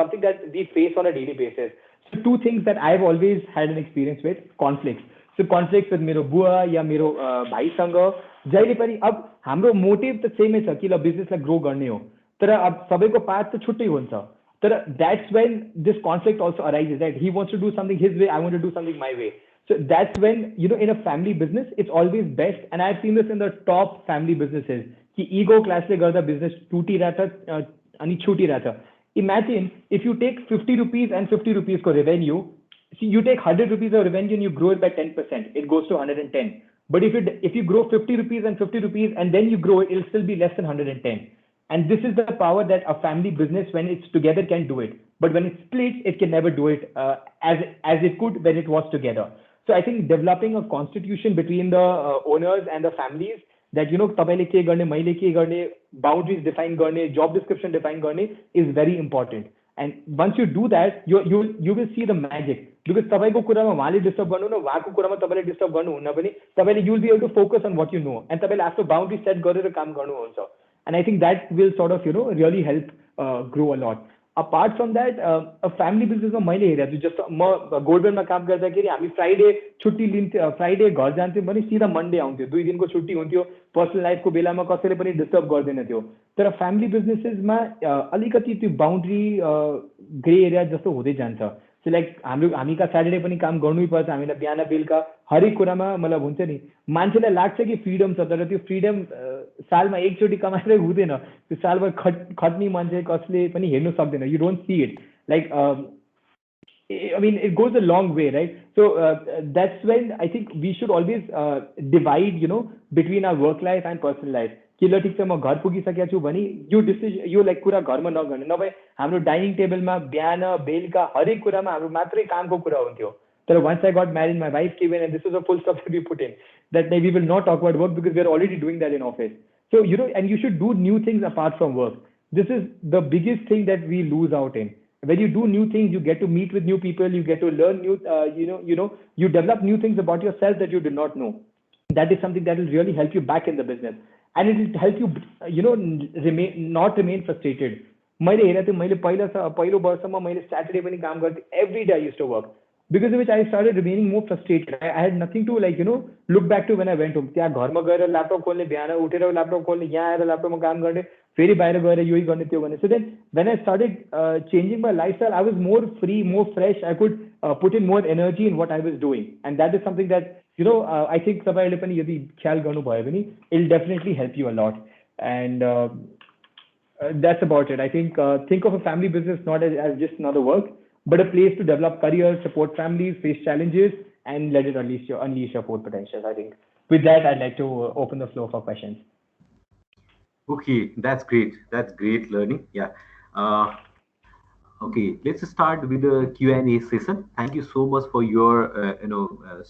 something that we face on a daily basis. So 2 things that I've always had an experience with: conflicts. So conflicts with मेरो बुवा या मेरो भाइसँग जहिले पनि अब हाम्रो motive त सेमै छ कि ल बिजनेसलाई ग्रो गर्ने हो तर अब सबैको पाथ त छुट्टै हुन्छ तर that's when this conflict also arises, right? He wants to do something his way, I want to do something my way. So that's when in a family business it's always best, and I've seen this in the top family businesses कि ego classले गर्दा business टुटिरहेछ अनि छुटिरहेछ. Imagine if you take 50 rupees and 50 rupees को revenue, see you take 100 rupees of revenue and you grow it by 10%, it goes to 110. But if you grow 50 rupees and 50 rupees and then you grow it, it'll still be less than 110. And this is the power that a family business, when it's together, can do it. But when it splits, it can never do it as it could when it was together. So I think developing a constitution between the owners and the families that तपाईले के गर्ने, मैले के गर्ने, boundaries define गर्ने, job description define गर्ने is very important. And once you do that, you will see the magic. Because तपाईको कुरामा उहाँले डिस्टर्ब गर्नु न उहाँको कुरामा तपाईले डिस्टर्ब गर्नु हुन्न पनि तपाईले you will be able to focus on what you know and तपाईले आफ्नो boundary set गरेर काम गर्नुहुन्छ. And I think that will sort of really help grow a lot. Apart from that, a family business मा मैले हेरेको छु जस्तो म गोल्डनमा काम गर्दाखेरि हामी फ्राइडे छुट्टी लिन्थ्यो, फ्राइडे घर जान्थ्यौँ भने सिधा मन्डे आउँथ्यो, 2 दिनको छुट्टी हुन्थ्यो, पर्सनल लाइफको बेलामा कसैले पनि डिस्टर्ब गर्दैन थियो. तर फ्यामिली बिजनेसेसमा अलिकति त्यो बाउन्ड्री ग्रे एरिया जस्तो हुँदै जान्छ. सो लाइक हामीका स्याटरडे पनि काम गर्नै पर्छ, हामीलाई बिहान बेलुका हरेक कुरामा मतलब हुन्छ नि मान्छेलाई लाग्छ कि फ्रिडम छ तर त्यो फ्रिडम सालमा एकचोटि कमाएरै हुँदैन. त्यो सालभर खट्ने मान्छे कसले पनि हेर्नु सक्दैन. You don't see it like I mean it goes a long way, right? So that's when I think we should always divide between our work life and personal life. कि ल ठिक छ म घर पुगिसकेको छु भने यो डिसिजन यो लाइक कुरा घरमा नगर्ने नभए हाम्रो डाइनिङ टेबलमा बिहान बेलुका हरेक कुरामा हाम्रो मात्रै कामको कुरा हुन्थ्यो. तर once I got married, my wife came in and this was a full stop that we put in that we will not talk about work because we are already doing that in office. So and you should do new things apart from work. This is the biggest thing that we lose out in. When you do new things, you get to meet with new people, you get to learn new you develop new things about yourself that you did not know. That is something that will really help you back in the business. And it will help you not remain frustrated. मैले हेरेको थिएँ, मैले पहिलो वर्षमा मैले Saturday पनि काम गर्थेँ. Every day I used to work because of which I started remaining more frustrated. I had nothing to look back to when I went home. त्यहाँ घरमा गएर ल्यापटप खोल्ने, बिहान उठेर ल्यापटप खोल्ने, यहाँ आएर ल्यापटपमा काम गर्ने, फेरि बाहिर गएर यही गर्ने त्यो गर्ने. So then when I started changing my lifestyle, I was more free, more fresh. I could put in more energy in what I was doing, and that is something that I think तपाईँहरूले पनि यदि ख्याल गर्नुभयो भने it'll definitely help you a lot. And that's about it. I think of a family business not as just another work, but a place to develop careers, support families, face challenges, and let it unleash your full potential. I think with that, I'd like to open the floor for questions. Okay, that's great. That's great learning. Yeah. Okay, let's start with the Q&A session. Thank you so much for your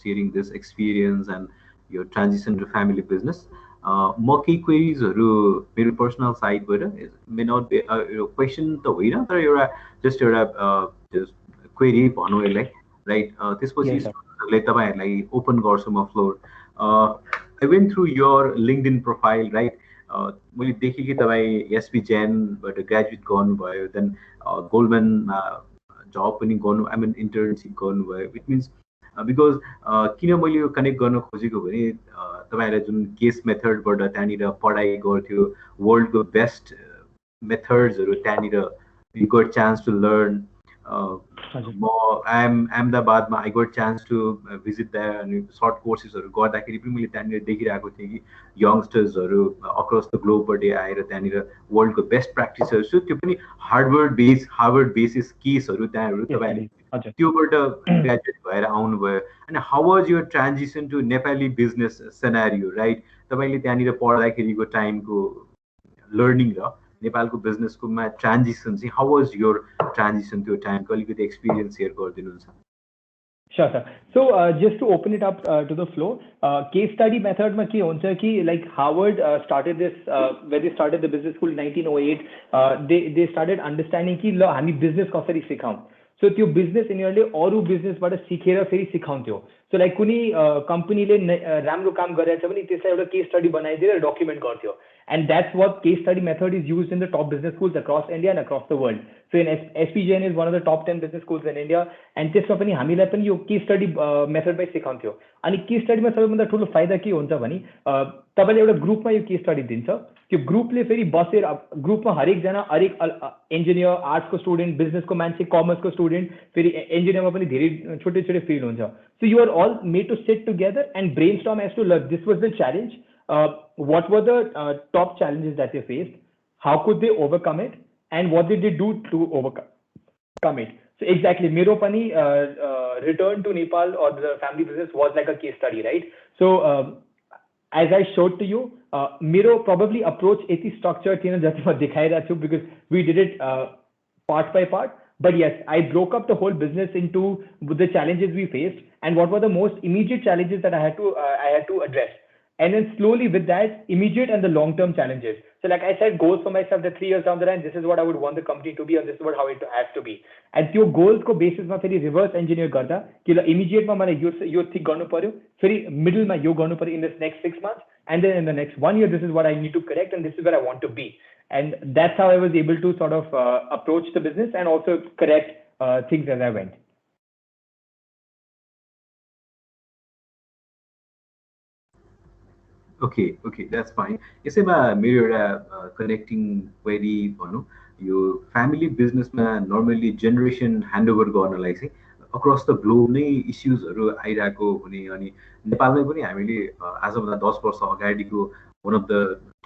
sharing this experience and your transition to family business. म केही क्वेरिजहरू मेरो personal साइडबाट मे not be question त होइन तर एउटा just एउटा query भनौँ यसलाई राइट. त्यसपछि स्टुडेन्टहरूले तपाईँहरूलाई ओपन गर्छु म floor. I went through your LinkedIn profile right. मैले देखेँ कि तपाईँ एसपी जैनबाट ग्रेजुएट गर्नुभयो, देन गोल्डम्यानमा जब पनि गर्नु, आई मिन इन्टर्नसिप गर्नुभयो. इट मिन्स बिकज किन मैले यो कनेक्ट गर्न खोजेको भने तपाईँहरूलाई जुन केस मेथडबाट त्यहाँनिर पढाइ गर्थ्यो, वर्ल्डको बेस्ट मेथड्सहरू त्यहाँनिर you got chance to learn. म अहमदाबादमा I got chance to visit that अनि सर्ट कोर्सेसहरू गर्दाखेरि पनि मैले त्यहाँनिर देखिरहेको थिएँ कि यङ्स्टर्सहरू अक्रस द ग्लोबबाट आएर त्यहाँनिर वर्ल्डको बेस्ट प्र्याक्टिसहरू छ, त्यो पनि हार्वर्ड बेसिस केसहरू त्यहाँहरू तपाईँले त्योबाट ग्रेजुएट भएर आउनुभयो. अनि how was your transition to Nepali business scenario right. तपाईँले त्यहाँनिर पढ्दाखेरिको टाइमको लर्निङ र नेपालको बिजनेसकोमा ट्रान्जिसन चाहिँ हाउ वाज योर ट्रान्जिसन त्यो टाइमको अलिकति एक्सपिरियन्स सेयर गरिदिनुहुन्छ? Sure, sir. So just to open it up to the flow, case study method में क्या होता है कि like Harvard started this when they started the business school in 1908, they started understanding कि ल हामी business कसरी सिकाऊँ. So त्यो business यिनीहरूले अरू businessबाट सिकेर फेरि सिकाउँथ्यो. So like कुनै कम्पनीले राम्रो काम गरेछ भने त्यसलाई एउटा केस स्टडी बनाइदिएर डकुमेन्ट गर्थ्यो. And that's what case study method is used in the top business schools across India and across the world. So in SP Jain is one of the top 10 business schools in India. And त्यसमा पनि हामीलाई पनि यो case study मेथडमै सिकाउँथ्यो. अनि case स्टडीमा सबैभन्दा ठुलो फाइदा के हुन्छ भने तपाईँले एउटा ग्रुपमा यो केस स्टडी दिन्छ, त्यो ग्रुपले फेरि बसेर ग्रुपमा हरेकजना हरेक इन्जिनियर, आर्ट्सको स्टुडेन्ट, बिजनेसको मान्छे, कमर्सको स्टुडेन्ट, फेरि इन्जिनियरमा पनि धेरै छोटे छोटे फिल्ड हुन्छ. So you are all made to sit together and brainstorm as to learn this was the challenge. What were the top challenges that they faced? How could they overcome it? And what did they do to overcome it? So exactly, मेरो पनि return to Nepal or the family business was like a case study, right? So as I showed to you, मेरो probably approach यति structured थिएन जति म देखाइरहेको छु because we did it part by part. But yes, I broke up the whole business into the challenges we faced and what were the most immediate challenges that I had to address. And then slowly with that, immediate and the long-term challenges. So like I said, goals for myself that 3 years down the line, this is what I would want the company to be, and this is how it has to be. And your goals को basis मा फेरि reverse engineer गर्दा कि ल immediate मा मलाई यो thick गर्नु पर्यो, फेरि middle मा यो गर्नु पर्यो in this next 6 months, and then in the next 1 year, this is what I need to correct, and this is where I want to be. And that's how I was able to sort of approach the business and also correct things as I went. Okay, that's fine. यसैमा मेरो एउटा connecting query भनौँ, यो family बिजनेसमा normally generation handover गर्नलाई चाहिँ across the globe नै इस्युजहरू आइरहेको हुने, अनि नेपालमै पनि हामीले आजभन्दा 10 वर्ष अगाडिको one of the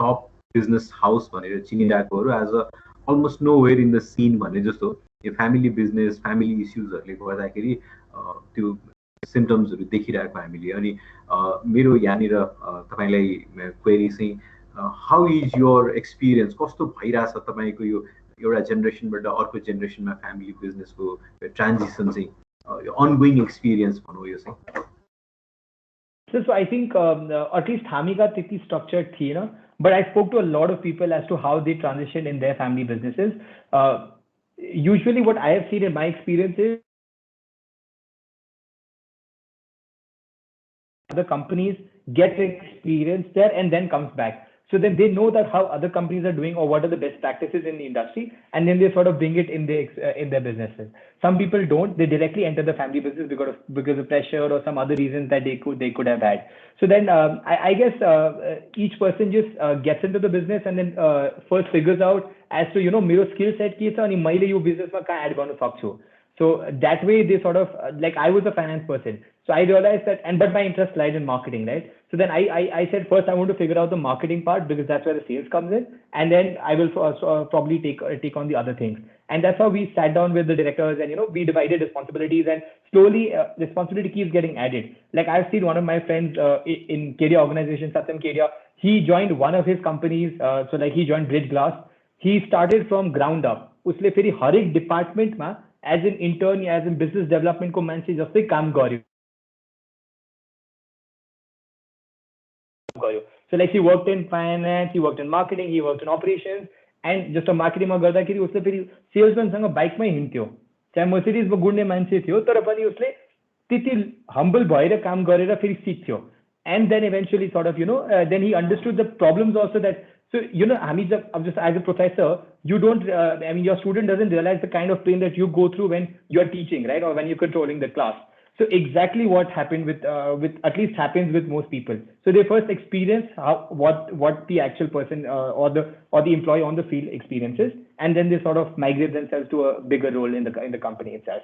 top business house भनेर चिनिरहेकोहरू आज almost nowhere in the scene भने जस्तो यो फ्यामिली बिजनेस, फ्यामिली इस्युजहरूले गर्दाखेरि त्यो सिम्टम्सहरू देखिरहेको हामीले. अनि मेरो यहाँनिर तपाईँलाई क्वेरी चाहिँ हाउ इज योर एक्सपिरियन्स, कस्तो भइरहेछ तपाईँको यो एउटा जेनेरेसनबाट अर्को जेनेरेसनमा फ्यामिली बिजनेसको ट्रान्जिसन चाहिँ अनगोइङ एक्सपिरियन्स भनौँ यो चाहिँ? So I think at least हामीका त्यति structured थिएन, but I spoke to a lot of people as to how they transitioned in their family businesses. Usually what I have seen in my experience is the companies get experience there and then comes back. So then they know that how other companies are doing or what are the best practices in the industry, and then they sort of bring it in their businesses. Some people don't; they directly enter the family business because of pressure or some other reasons that they could have had. So then I guess each person just gets into the business and then first figures out as to मेरो skill set के छ अनि मैले यो businessमा कहाँ add गर्न सक्छु. So that way they sort of like I was a finance person, so I realized that, and but my interest lies in marketing, right? So then I said first I want to figure out the marketing part because that's where the sales comes in, and then I will probably take on the other things. And that's how we sat down with the directors, and we divided responsibilities, and slowly responsibility keeps getting added. Like I've seen one of my friends in Kedia organization, Satyam Kedia, he joined one of his companies, so like he joined Bridge Glass. He started from ground up. उसले फेरि हरेक डिपार्टमेन्टमा as an intern, as in business development को मान्छे जस्तै काम गर्यो. So like he worked in finance, he worked in marketing, he worked in operations, and just marketing मा गर्दाखेरि उसले फेरि सेल्समैन सँग बाइकमै हिँड्थ्यो. चाहे मर्सिडिजमा गुड्ने मान्छे थियो तर पनि उसले त्यति हम्बल भएर काम गरेर फेरि सिक्थ्यो. And then eventually sort of then he understood the problems also that. So, हामी just as a professor, you don't, your student doesn't realize the kind of pain that you go through when you're teaching, right? Or when you're controlling the class. So exactly what happened with at least happens with most people. So they first experience what the actual person or the employee on the field experiences, and then they sort of migrate themselves to a bigger role in the company itself.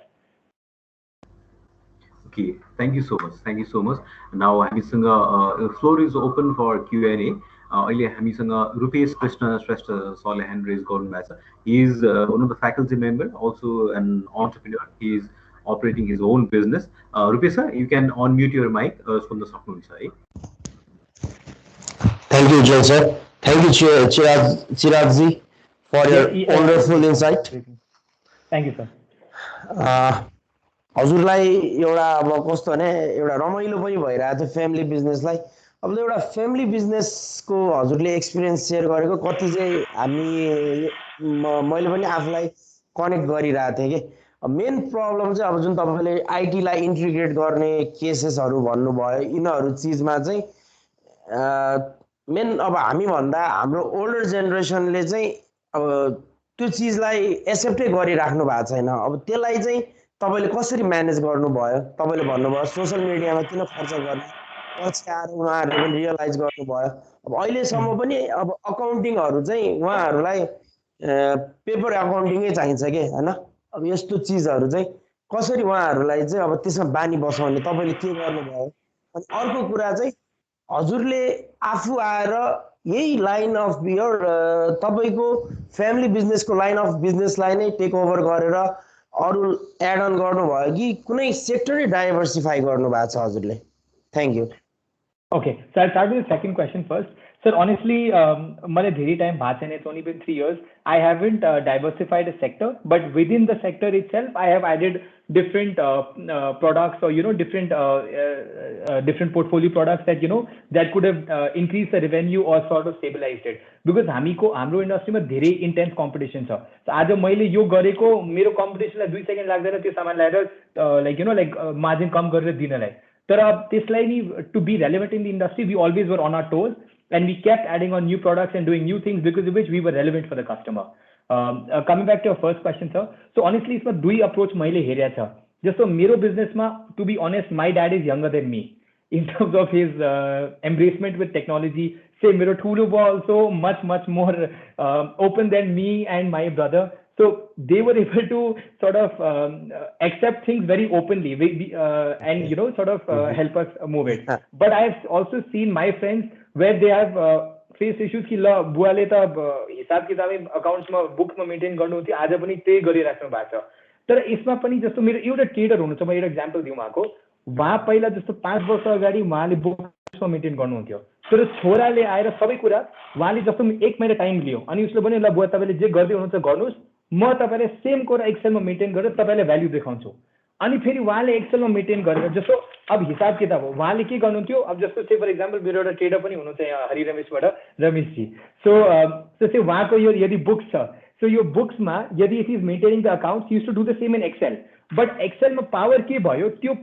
Okay, thank you so much. Thank you so much. Now, the floor is open for Q&A. अहिले हामीसँग रुपेश कृष्ण श्रेष्ठ सरले hand raise गर्नुभएको छ. He is one of the faculty member, also an entrepreneur. He is operating his own business. Rupesh sir, you can unmute your mic. सुन्न सक्नुहुन्छ है. Thank you, Ujjwal sir. Thank you, Chirag ji, for your wonderful insight. Thank you, sir. हजुरलाई एउटा अब कस्तो भने एउटा रमाइलो पनि भइरहेको थियो फ्यामिली बिजनेसलाई. अब एउटा फ्यामिली बिजनेसको हजुरले एक्सपिरियन्स सेयर गरेको कति चाहिँ मैले पनि आफूलाई कनेक्ट गरिरहेको थिएँ कि मेन प्रब्लम चाहिँ अब जुन तपाईँले आइटीलाई इन्टिग्रेट गर्ने केसेसहरू भन्नुभयो यिनीहरू चिजमा चाहिँ मेन अब हामीभन्दा हाम्रो ओल्डर जेनेरेसनले चाहिँ अब त्यो चिजलाई एक्सेप्टै गरिराख्नु भएको छैन. अब त्यसलाई चाहिँ तपाईँले कसरी म्यानेज गर्नुभयो? तपाईँले भन्नुभयो सोसियल मिडियामा किन खर्च गर्ने, पछि आएर उहाँहरूले पनि रियलाइज गर्नुभयो. अब अहिलेसम्म पनि अब अकाउन्टिङहरू चाहिँ उहाँहरूलाई पेपर अकाउन्टिङै चाहिन्छ कि होइन. अब यस्तो चिजहरू चाहिँ कसरी उहाँहरूलाई चाहिँ अब त्यसमा बानी बसाउने तपाईँले के गर्नुभयो? अनि अर्को कुरा चाहिँ हजुरले आफू आएर यही लाइन अफ योर तपाईँको फ्यामिली बिजनेसको लाइन अफ बिजनेसलाई नै टेक ओभर गरेर अरू एड अन गर्नुभयो कि कुनै सेक्टरै डाइभर्सिफाई गर्नुभएको छ हजुरले? Thank you. Okay, so I'll start with the second question first. Sir, honestly, मैले धेरै टाइम भएको छैन. It's only been 3 years. I haven't diversified a sector, but within the sector itself, I have added different products or different portfolio products that that could have increased the revenue or sort of stabilized it. Because हाम्रो इन्डस्ट्रीमा धेरै intense competition छ. आज मैले यो गरेको मेरो कम्पिटिसनलाई 2 second लाग्दैन त्यो सामान ल्याएर लाइक मार्जिन कम गरेर दिनलाई. तर त्यसलाई नि to be relevant in the industry, we always were on our toes and we kept adding on new products and doing new things because of which we were relevant for the customer. Coming back to your first question, sir. So honestly, यसमा दुई approach मैले हेरेको छ. जस्तो मेरो बिजनेसमा, to be honest, my dad is younger than me in terms of his embracement with technology. Say मेरो ठुलो buvo also much more open than me and my brother. So they were able to sort of accept things very openly and sort of help us move it. But I've also seen my friends where they have faced issues कि ल बुवाले त हिसाब किताबै अकाउन्ट्समा बुक्समा maintain गर्नु थियो, आज पनि त्यही गरिराख्नु भएको छ. तर यसमा पनि जस्तो मेरो एउटा ट्रेडर हुनुहुन्छ, म एउटा एक्जाम्पल दिउँ उहाँको. उहाँ पहिला जस्तो 5 वर्ष अगाडि उहाँले बुक्समा मेन्टेन गर्नुहुन्थ्यो, तर छोराले आएर सबै कुरा उहाँले जस्तो 1 महिना टाइम लियो अनि उसले भन्यो ल बुवा तपाईँले जे गर्दै हुनुहुन्छ गर्नुहोस्, म तपाईँलाई सेम कुरा एक्सेलमा मेन्टेन गरेर तपाईँलाई भ्याल्यु देखाउँछु. अनि फेरि उहाँले एक्सेलमा मेन्टेन गरेर जस्तो अब हिसाब किताब हो उहाँले के गर्नुहुन्थ्यो. अब जस्तो चाहिँ फर इक्जाम्पल मेरो एउटा ट्रेडर पनि हुनुहुन्छ यहाँ हरि रमेशबाट, रमेशजी. सो चाहिँ उहाँको यो यदि बुक्स छ, सो यो बुक्समा यदि it is maintaining the accounts, use to do the same in Excel. But एक्सेलमा पावर के भयो, त्यो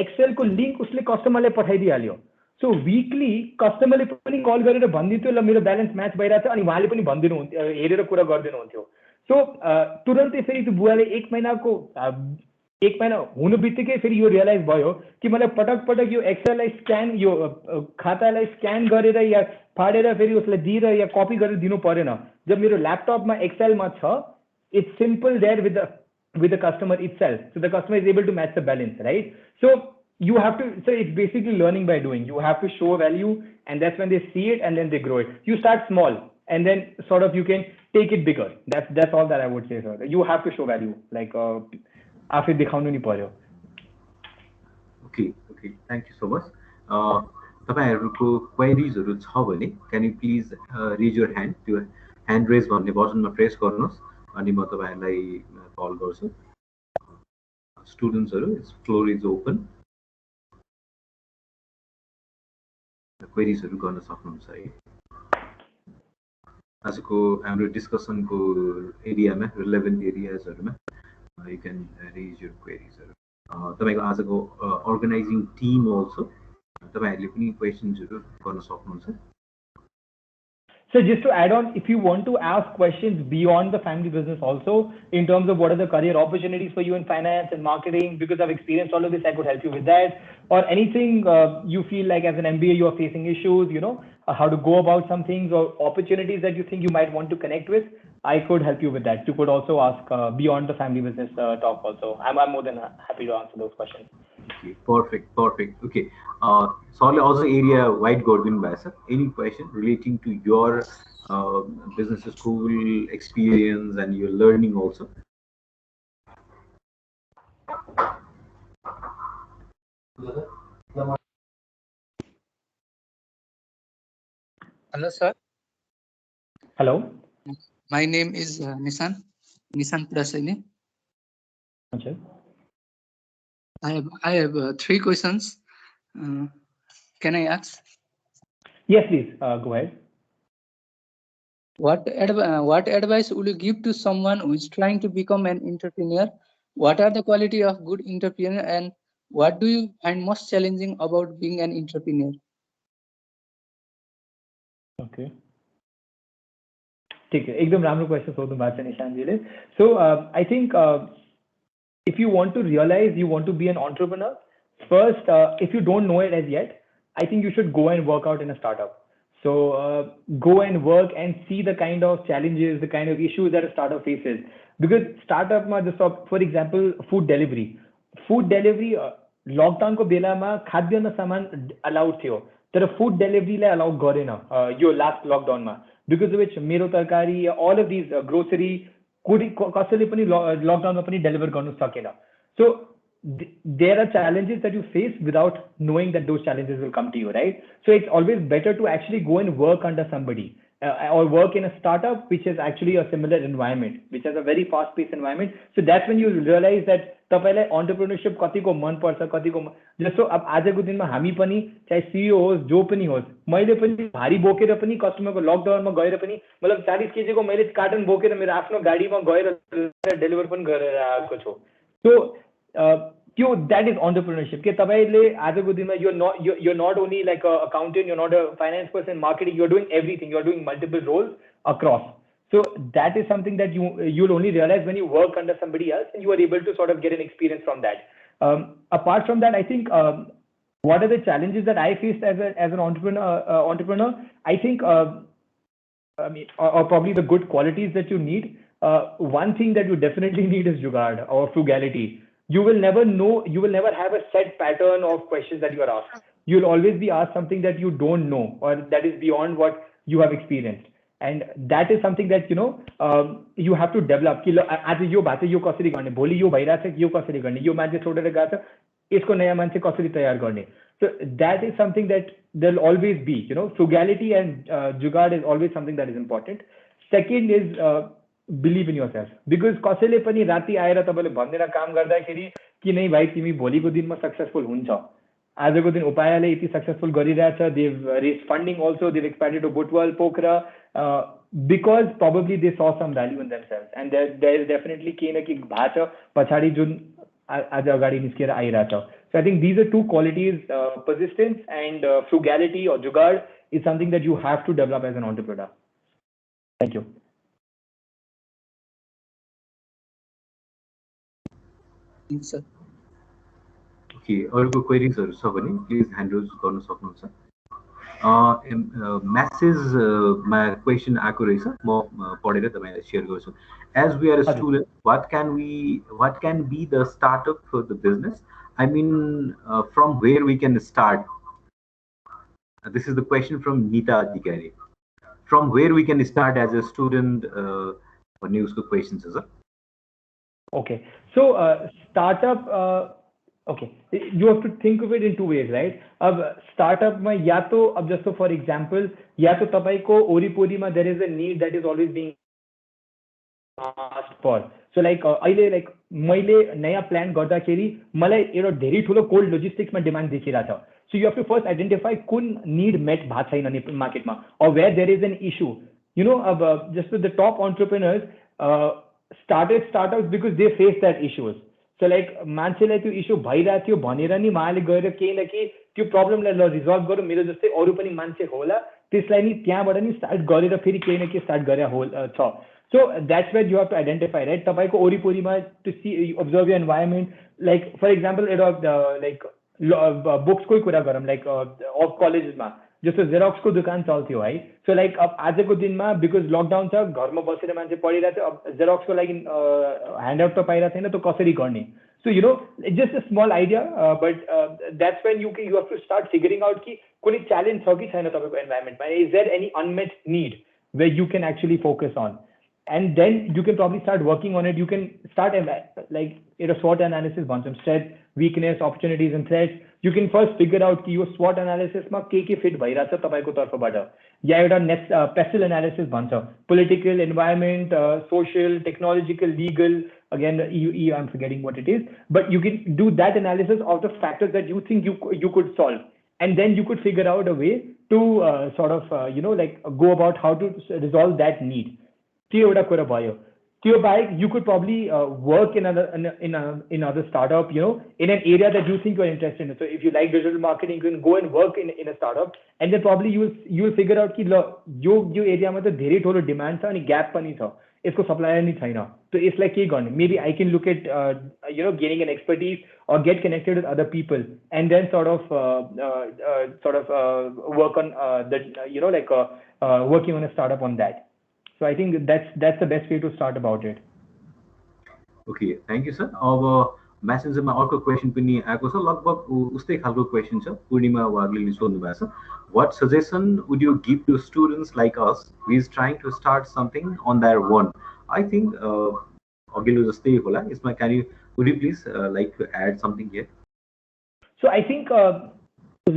एक्सेलको लिङ्क उसले कस्टमरलाई पठाइदिइहाल्यो. सो वीकली कस्टमरले पनि कल गरेर भनिदिन्थ्यो ल मेरो ब्यालेन्स म्याच भइरहेछ अनि उहाँले पनि भनिदिनु हुन्थ्यो, हेरेर कुरा गरिदिनुहुन्थ्यो। सो तुरन्तै फेरि त्यो बुवाले एक महिना हुनु बित्तिकै फेरि यो रियलाइज भयो कि मलाई पटक पटक यो एक्सेललाई स्क्यान, यो खातालाई स्क्यान गरेर या फाडेर फेरि उसलाई दिएर या कपी गरेर दिनु परेन। जब मेरो ल्यापटपमा एक्सेलमा छ, it's simple there with the customer itself, so the customer is able to match the balance, right? So you have to, so it's basically learning by doing. You have to show value, and that's when they see it and then they grow it. You start small and then sort of you can take it bigger. That's all that I would say, sir. You have to show value, like after दिखाउनु नि पर्यो. Okay, thank you so much. तपाईहरुको क्वेरीजहरु छ भने can you please raise your hand? त्यो hand raise भन्ने बटनमा press गर्नुस् अनि म तपाईहरुलाई कल गर्छु। स्टुडेन्ट्सहरु, फ्लोर इज ओपन, क्वेरीजहरु गर्न सक्नुहुन्छ है। आजको हाम्रो डिस्कसनको एरियामा, रिलेभेन्ट एरियाजहरुमा यु क्यान रेज योर क्वेरीजहरु। तपाईको आजको अर्गनाइजिङ टिम अल्सो तपाईहरुले पनि क्वेशन्सहरु गर्न सक्नुहुन्छ। So just to add on, if you want to ask questions beyond the family business also, in terms of what are the career opportunities for you in finance and marketing, because I've experienced all of this, I could help you with that. Or anything you feel like as an MBA you are facing issues, you know, how to go about some things or opportunities that you think you might want to connect with, I could help you with that. You could also ask beyond the family business talk also. I'm more than happy to answer those questions. Okay, perfect. Okay. Sorry, also area wide Godwin Basa. Any question relating to your business school experience and your learning also? Hello, sir. Hello. My name is Nissan Prasini. Okay. I have 3 questions. Can I ask? Yes, please. Go ahead. What advice would you give to someone who is trying to become an entrepreneur? What are the quality of good entrepreneur, and what do you find most challenging about being an entrepreneur? Okay. ठीक है, एकदम राम्रो question सोध्नु भएको छ निशानजीले। So I think if you want to realize you want to be an entrepreneur, first, if you don't know it as yet, I think you should go and work out in a startup. So go and work and see the kind of challenges, the kind of issues that a startup faces. Because startup ma just for example, food delivery, lockdown ko bela ma खाद्यान्न सामान allowed थियो, तर food delivery लाई allow गरेन यो last lockdown ma, because of which मेरो तरकारी, all of these grocery कसैले पनि lockdown मा पनि deliver गर्नु सकेन. So there are challenges that you face without knowing that those challenges will come to you, right? So it's always better to actually go and work under somebody or work in a startup which is actually a similar environment, which has a very fast-paced environment. So that's when you realize that तपाईलाई entrepreneurship कतिको मन पर्छ, कतिको जस्तो अब आजको दिनमा हामी पनि चाहे CEO होस् जो पनि होस्, मैले पनि भारी बोकेर पनि कस्टमरको लकडाउनमा गएर पनि मतलब 40 केजी को मैले कार्टन बोकेर मेरो आफ्नो गाडीमा गएर डेलिभर पनि गरेर आएको छु. So that is entrepreneurship. के तपाईले आजको दिनमा you're not only like a accountant, you're not a finance person, marketing, you're doing everything, you're doing multiple roles across. So that is something that you'll only realize when you work under somebody else and you are able to sort of get an experience from that. Apart from that, I think what are the challenges that I faced as an entrepreneur? I think I mean, or probably the good qualities that you need. One thing that you definitely need is jugaad or frugality. You will never have a set pattern of questions that you are asked. You'll always be asked something that you don't know or that is beyond what you have experienced. And that is something that you have to develop. कि आज यो भएको यो कसरी गर्ने, भोलि यो भइरहेछ यो कसरी गर्ने, यो मान्छे छोडेर गएको छ यसको नयाँ मान्छे कसरी तयार गर्ने. So that is something that there'll always be, frugality and jugaad is always something that is important. Second is believe in yourself, because कसैले पनि राति आएर तपाईले भन्दैन काम गर्दाखेरि कि नै भाइ तिमी भोलिको दिनमा सक्सेसफुल हुन्छ. आजको दिन उपायले यति सक्सेसफुल गरिरहेछ, they've raised funding also, they've expanded to Butwal, Pokhara, because probably they saw some value in themselves, and there is definitely केही न केही भएको छ पछाडी जुन आज अगाडि निस्केर आइरहेछ. So I think these are two qualities, persistence and frugality or jugaad is something that you have to develop as an entrepreneur. Thank you. Thanks, sir. Okay, अरूको क्वेरिजहरु छ भने प्लिज ह्यान्ड रेज गर्न सक्नुहुन्छ. मेसेजमा क्वेसन आएको रहेछ, म पढेर तपाईलाई शेयर गर्छु. As we are a student, what can be the startup for the business? I mean, from where we can start? This is the question from Nita Adhikari. From where we can start as a student? भन्ने उसको question छ sir. Okay, so startup. Okay, you have to think of it in two ways, right? अब startup में या तो अब just for example, या तो तपाईको ओरिपोरी में there is a need that is always being asked for. So like अहिले like मैले नयाँ प्लान गर्दाखेरि मलाई एउटा धेरै ठुलो कोल्ड लोजिस्टिक्स में demand देखिरहेछ. So you have to first identify कुन need met भएको छैन मार्केटमा or where there is an issue. You know, अब just the top entrepreneurs started startups because they faced that issues. So like मान्छेलाई त्यो issue भइरहेको थियो भनेर नि उहाँले गएर केही न केही त्यो प्रब्लमलाई ल रिजल्भ गरौँ, मेरो जस्तै अरू पनि मान्छे होला त्यसलाई नि त्यहाँबाट नि स्टार्ट गरेर फेरि केही न केही स्टार्ट गरे छ. So that's where you have to identify, right? तपाईको ओरिपोरीमा to see, observe your environment. Like for example, एउटा like बुक्सकै कुरा गरौँ, like अफ कलेजमा जस्तो जेरक्सको दुकान चल्थ्यो है. सो लाइक अब आजको दिनमा बिकज लकडाउन छ, घरमा बसेर मान्छे पढिरहेको थियो, अब जेरक्सको लागि ह्यान्डआउट त पाइरहेको छैन, त कसरी गर्ने? So you know, just a small idea, but that's when you have to start figuring out कि कुनै च्यालेन्ज छ कि छैन तपाईँको इन्भाइरोमेन्टमा. Is there any unmet need where you can actually focus on, and then you can probably start working on it. You can start like a SWOT analysis, strength, weakness, opportunities and threats. You can first figure out कि यो SWOT analysis मा के fit भइरहेछ तपाईको तर्फबाट, या एउटा next PESTEL analysis भन्छ, political, environment, social, technological, legal, again I'm forgetting what it is, but you can do that analysis of the factors that you think you could solve, and then you could figure out a way to sort of you know, like go about how to resolve that need. त्यो एउटा कुरा भयो. त्यो बाहेक you could probably work in another startup, you know, in an area that you think you're interested in. So if you like digital marketing, you can go and work in a startup, and then probably you will figure out कि ल यो एरियामा त धेरै ठुलो demand छ अनि gap पनि छ, यसको सप्लायर नि छैन, त यसलाई के गर्ने? Maybe I can look at you know, gaining an expertise or get connected with other people, and then sort of work on that, you know, like working on a startup on that. So I think that's the best way to start about it. Okay, thank you sir. अब मेसेन्जरमा अर्को question पनि आएको छ, लगभग उस्तै खालको question छ. पूर्णिमा वाग्लेले सोध्नु भएको छ, what suggestion would you give to students like us who is trying to start something on their own? I think अघिल्लो जस्तै होला यसमा. Would you please like to add something here? So I think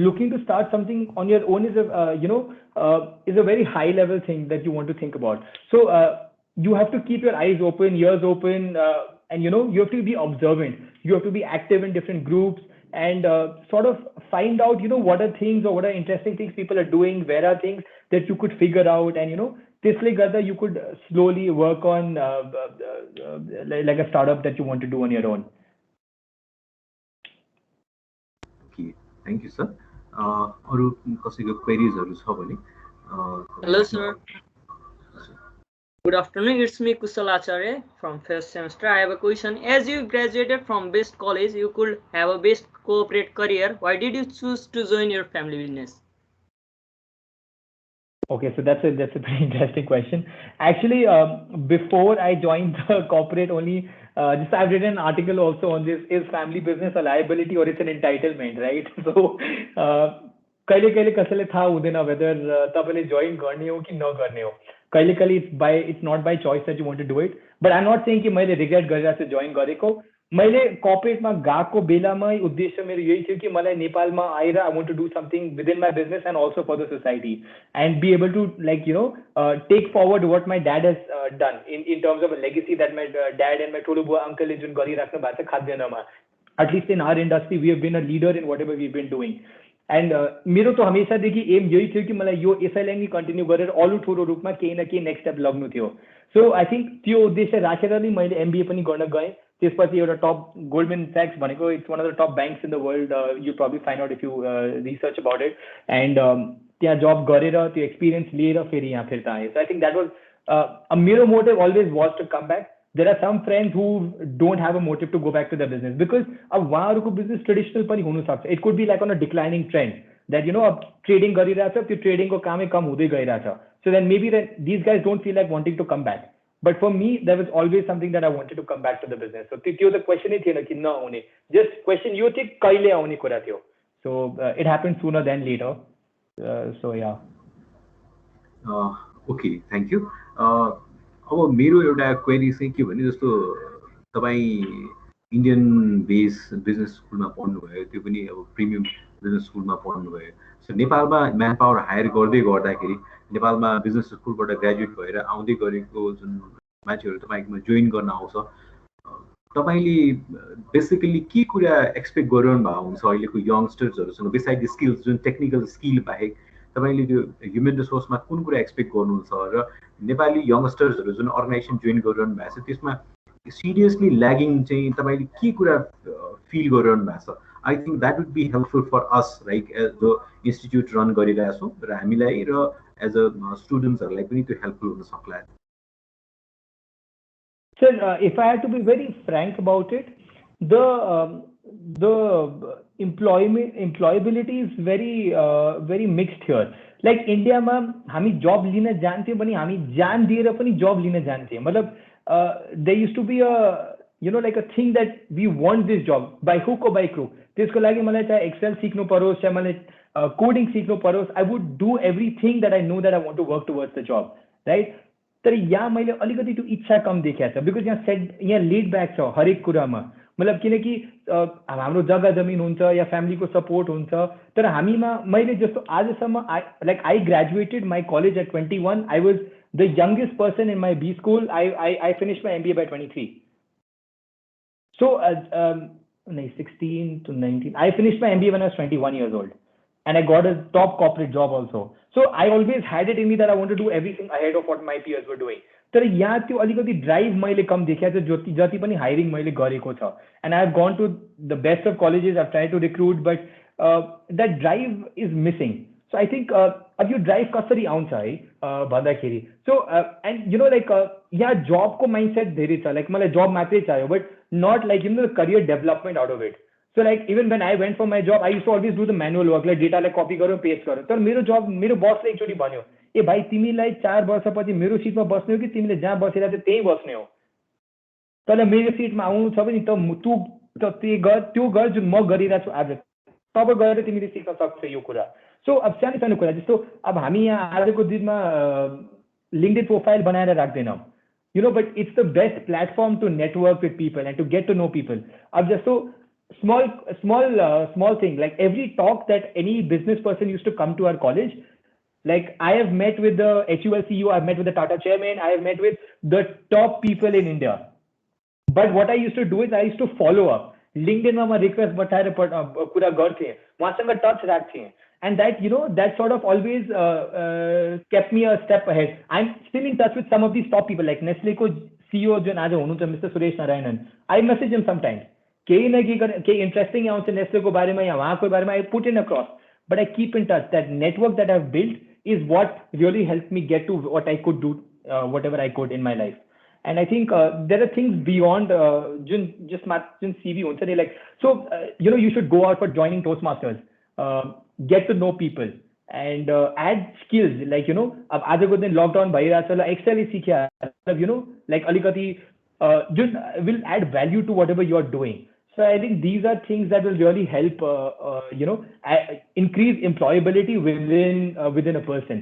looking to start something on your own is a you know, is a very high level thing that you want to think about. So you have to keep your eyes open, ears open, and you know, you have to be observant. You have to be active in different groups and sort of find out, you know, what are things or what are interesting things people are doing, where are things that you could figure out, and you know, this like you could slowly work on like a startup that you want to do on your own. Okay, thank you sir. अरू कसैको क्वेरिजहरु छ भने? Hello sir. Good afternoon. It's me Kusal Acharya from first semester. I have a question. As you graduated from best college, you could have a best corporate career. Why did you choose to join your family business? Okay, so that's a pretty interesting question. Actually, before I joined the corporate, only just I've written an article also on this: is family business a liability or it's an entitlement, right? So कहिले कसैले थाहा हुँदैन whether तपाईले join गर्ने हो कि नगर्ने हो. कहिले it's not by choice that you want to do it. But I'm not saying कि मैले regret गरिरहेको छु join गरेको. मैले corporate मा गएको बेलामा उद्देश्य मेरो यही थियो कि मलाई नेपालमा आएर I want to do something within my business and also for the society, and be able to, like, you know, take forward what my dad has done in terms of a legacy that my dad and my ठुलो बुवा uncle जुन गरिराख्नु भएको छ खाद्यान्नमा. At least in our industry we have been a leader in whatever we've been doing. And मेरो त हमेसादेखि M यही थियो कि मलाई यो यसैलाई नि कन्टिन्यू गरेर अरू ठुलो रूपमा केही न केही नेक्स्ट स्टेप लग्नु थियो. सो आई थिङ्क त्यो उद्देश्य राखेर नै मैले एमबिए पनि गर्न गएँ. त्यसपछि एउटा टप गोल्डमैन सैक्स भनेको it's one of the top banks in the world. You probably find out if you research about it. And त्यहाँ जब गरेर त्यो एक्सपिरियन्स लिएर फेरि यहाँ फिर्ता आएँ. So I think that was a मेरो motive always was to come back. There are some friends who don't have a motive to go back to their business because अब उहाँहरूको business traditional पनि हुन सक्छ. It could be like on a declining trend that अब trading गरिरहेछ त्यो trading को कामै कम हुँदै गइरहेछ. So then maybe that these guys don't feel like wanting to come back. But for me, there was always something that I wanted to come back to the business. So त्यो the question नै थिएन कि नआउने. Just question यो थियो कहिले आउने कुरा थियो. So it happened sooner than later. So yeah. Okay, thank you. अब मेरो एउटा क्वेरी चाहिँ के भने जस्तो तपाईँ इन्डियन बेस बिजनेस स्कुलमा पढ्नुभयो त्यो पनि अब प्रिमियम बिजनेस स्कुलमा पढ्नुभयो. सो नेपालमा म्यान पावर हायर गर्दै गर्दाखेरि नेपालमा बिजनेस स्कुलबाट ग्रेजुएट भएर आउँदै गरेको जुन मान्छेहरू तपाईँकोमा जोइन गर्न आउँछ तपाईँले बेसिकली के कुरा एक्सपेक्ट गरिरहनु भएको हुन्छ अहिलेको यङ्स्टर्सहरूसँग बिसाइड स्किल्स जुन टेक्निकल स्किल बाहेक तपाईँले त्यो ह्युमन रिसोर्समा कुन कुरा एक्सपेक्ट गर्नुहुन्छ र नेपाली यङ्स्टर्सहरू जुन अर्गनाइजेसन जोइन गरिरहनु भएको छ त्यसमा सिरियसली ल्यागिङ चाहिँ तपाईँले के कुरा फिल गरिरहनु भएको छ. I think that would be helpful for us like as a institute run गरिरहेको छौँ र हामीलाई र एज अ स्टुडेन्ट्सहरूलाई पनि त्यो हेल्पफुल हुन सक्ला. Sir, if I had to be very frank about it, the employability is very mixed here. Like India मा हामी job लिन जान्थ्यौँ पनि हामी जान दिएर पनि job लिन जान्थ्यौँ. मतलब there used to be a like a thing that we want this job by hook or by crook. त्यसको लागि मलाई चाहे Excel सिक्नु परोस् चाहे मलाई coding सिक्नु परोस्, I would do everything that I know that I want to work towards the job, right? तर यहाँ मैले अलिकति त्यो इच्छा कम देखाएको छ बिकज यहाँ लेड ब्याक छ हरेक कुरामा. मतलब किनकि हाम्रो जग्गा जमिन हुन्छ या फ्यामिलीको सपोर्ट हुन्छ तर हामीमा मैले जस्तो आजसम्म I graduated my college at 21. I was the youngest person in my B school. I finish my MBA by 23. So 16 to 19 I finished my MBA when I was 21 years old and I got a top corporate job also. So I always had it in me that I want to do everything ahead of what my peers were doing. तर यहाँ त्यो अलिकति drive मैले कम देखाएको छु जति पनि hiring मैले गरेको छ. And I have gone to the best of colleges. I try to recruit but that drive is missing. So I think अब यो ड्राइभ कसरी आउँछ है भन्दाखेरि सो एन्ड लाइक यहाँ जबको माइन्डसेट धेरै छ. लाइक मलाई जब मात्रै चाहियो but not like career development out of it. So like even when I went for my job, I used to always do the manual work, like data like copy गरौँ paste गरौँ. तर मेरो जब मेरो बसले एकचोटि भन्यो ए भाइ तिमीलाई 4 वर्षपछि मेरो सिटमा बस्ने हो कि तिमीले जहाँ बसेर चाहिँ त्यही बस्ने हो. तँलाई मेरो सिटमा आउनु छ भने त्यो गर जुन म गरिरहेको छु आज. तब गएर तिमीले सिक्न सक्छौ यो कुरा. सो अब सानो सानो कुरा जस्तो अब हामी यहाँ आजको दिनमा लिङ्क्डइन प्रोफाइल बनाएर राख्दैनौँ but it's the best platform to network with people and to get to know people. अब जस्तो small thing, like every talk that any business person used to come to our college, like I have met with the HUL CEO, I've met with the Tata chairman, I have met with the top people in India. But what I used to do is I used to follow up. LinkedIn मा request पठाएर कुरा गर्थेँ, उहाँसँग touch राख्थेँ. And that, that sort of always kept me a step ahead. I'm still in touch with some of these top people, like Nestle को CEO जुन आज हुनुहुन्छ Mr. Suresh Narayanan. I message him sometimes. केही न केही interesting आउँछ नेस्लेको बारेमा या उहाँको बारेमा. I put in across but I keep in touch. That network that I have built is what really help me get to what I could do whatever I could in my life. And I think there are things beyond जुन CV हुन्छ नि. Like so you should go out for joining Toastmasters, get to know people and add skills. Like अब आजको दिन lockdown भइरहेछ ल Excel सिक्या like अलिकति जुन will add value to whatever you are doing. So I think these are things that will really help, increase employability within a person.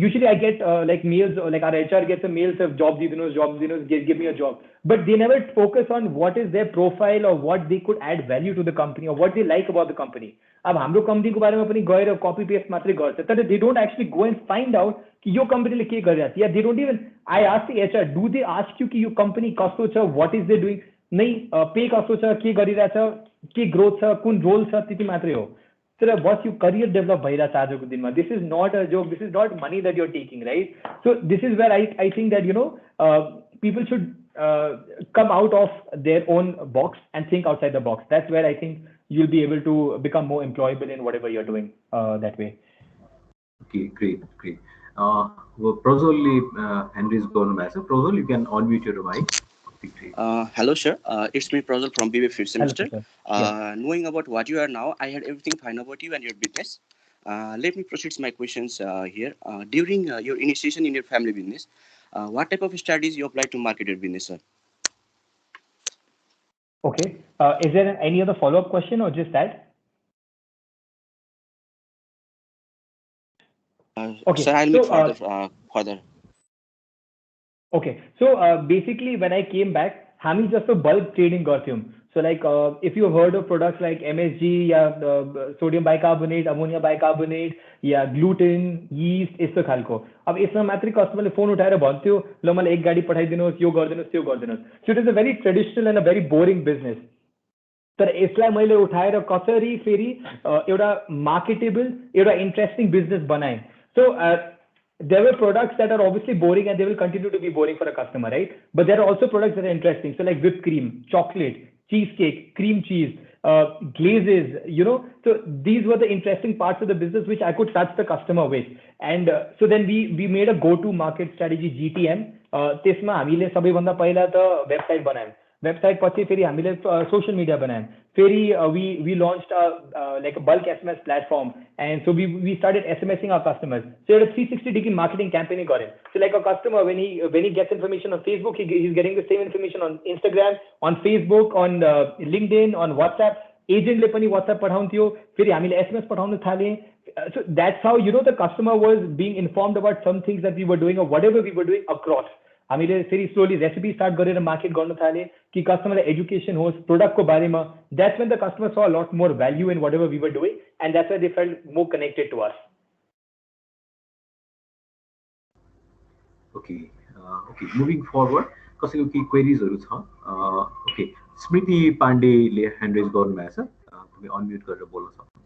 Usually I get like mails, like our HR gets a mails of job dinos, give me a job. But they never focus on what is their profile or what they could add value to the company or what they like about the company. अब हाम्रो कम्पनीको बारेमा पनि गएर कपी paste मात्रै गर्छ तर they don't actually go and find out कि यो कम्पनीले के गरिरहेछ. या they don't even, I ask the HR, do they ask you कि यो कम्पनी कस्तो छ, what is they doing? नै पे कस्तो छ, के गरिरहेछ, के ग्रोथ छ, कुन रोल छ, त्यति मात्रै हो. तर बस यो करियर डेभलप भइरहेछ आजको दिनमा. This is not a joke, this is not money that you're taking, right? So this is where I think that people should come out of their own box and think outside the box. That's where I think you'll be able to become more employable in whatever you're doing that way. Okay, great, great. Well, Prozol, Henry's going to answer. Prozol, you can unmute your mic. Okay, great. Hello, sir. It's me, Prozol from BBA 5th Hello, semester. sir. Yeah. Knowing about what you are now, I had everything fine about you and your business. Let me proceed to my questions here. During your initiation in your family business, what type of strategies you applied to market your business, sir? Okay. Is there any other follow-up question or just that? Okay. Sir, I'll meet further. Okay. So basically, when I came back, हामी just a bulk trading गर्थ्यौं. So like if you have heard of products like MSG, या sodium bicarbonate, ammonia bicarbonate, या gluten, yeast, यस्तो खालको. अब यसमा मात्रै कस्टमरले phone उठाएर भन्थ्यो ल मलाई एक गाडी पठाइदिनुहोस्, यो गरिदिनुहोस्, त्यो गरिदिनुहोस्. So it is a very traditional and a very boring business. तर यसलाई मैले उठाएर कसरी फेरि एउटा मार्केटेबल एउटा इन्ट्रेस्टिङ बिजनेस बनाएँ. So there were products that are obviously boring and they will continue to be boring for a customer, right? But there are also products that are interesting. So like whipped cream, chocolate, cheesecake, cream cheese, glazes, you know. So these were the interesting parts of the business which I could touch the customer with. And so then we made a go-to market strategy, GTM. त्यसमा हामीले सबैभन्दा पहिला त website बनायौं. Website पछि फेरि हामीले social media बनायौं. फेरि we launched like a bulk SMS platform, and so we started SMSing our customers. So a 360-degree marketing campaign गरें. So like a customer when he gets information on Facebook, he's getting the same information on Instagram, on Facebook, on LinkedIn, on WhatsApp. Agent ले पनि WhatsApp पठाउँथ्यो, फेरि हामीले SMS पठाउन थाले. So that's how the customer was being informed about some things that we were doing or whatever we were doing across. हामीले फेरि slowly recipe start गरेर market गर्न थाले कि customer education होस् product को बारेमा. That's when the customer saw a lot more value in whatever we were doing, and that's why they felt more connected to us. Okay, okay. Moving forward, कसैको के क्वेरीजहरु छ? Okay, स्मृति पाण्डेले hand raise गर्नुभएको छ. तपाईं unmute गरेर बोल्न सक्नुहुन्छ.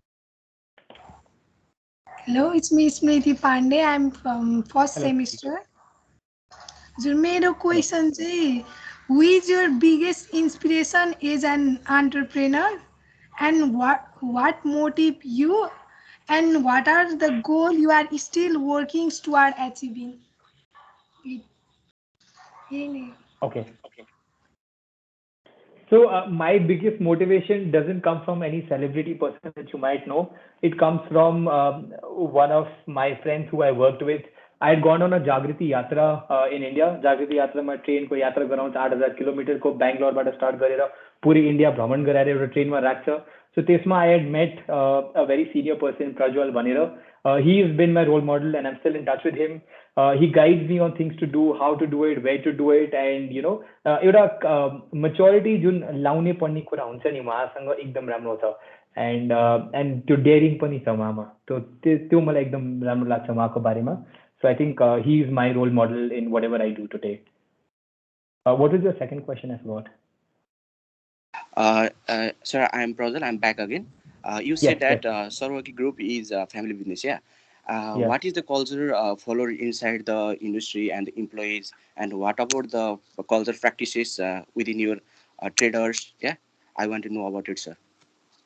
Hello, it's me, Smriti Pandey. I'm from first semester. मेरो question चाहिँ, who is your biggest inspiration as an entrepreneur, and what motive you, and what are the goal you are still working toward achieving? Okay. So my biggest motivation doesn't come from any celebrity person that you might know. It comes from one of my friends who I worked with. I had gone on a Jagriti Yatra in India. Jagriti Yatra ma train ko yatra garaउँछ 8000 kilometre को Bangalore बाट start गरेर पुरै India भ्रमण गराएर एउटा ट्रेनमा राख्छ. So त्यसमा I had met a very senior person, Prajwal भनेर. He has been my role model and I'm still in touch with him. He guides me on things to do, how to do it, where to do it, and एउटा maturity जुन लाउने पर्ने कुरा हुन्छ नि उहाँसँग एकदम राम्रो छ. And त्यो daring पनि छ उहाँमा. त्यो मलाई एकदम राम्रो लाग्छ उहाँको बारेमा. So I think he is my role model in whatever I do today. What was your second question? I forgot. Sir, I'm Prozal. I'm back again. You said that Sarawagi Group is a family business, yeah? What is the culture followed inside the industry and the employees, and what about the culture practices within your traders? Yeah, I want to know about it, sir.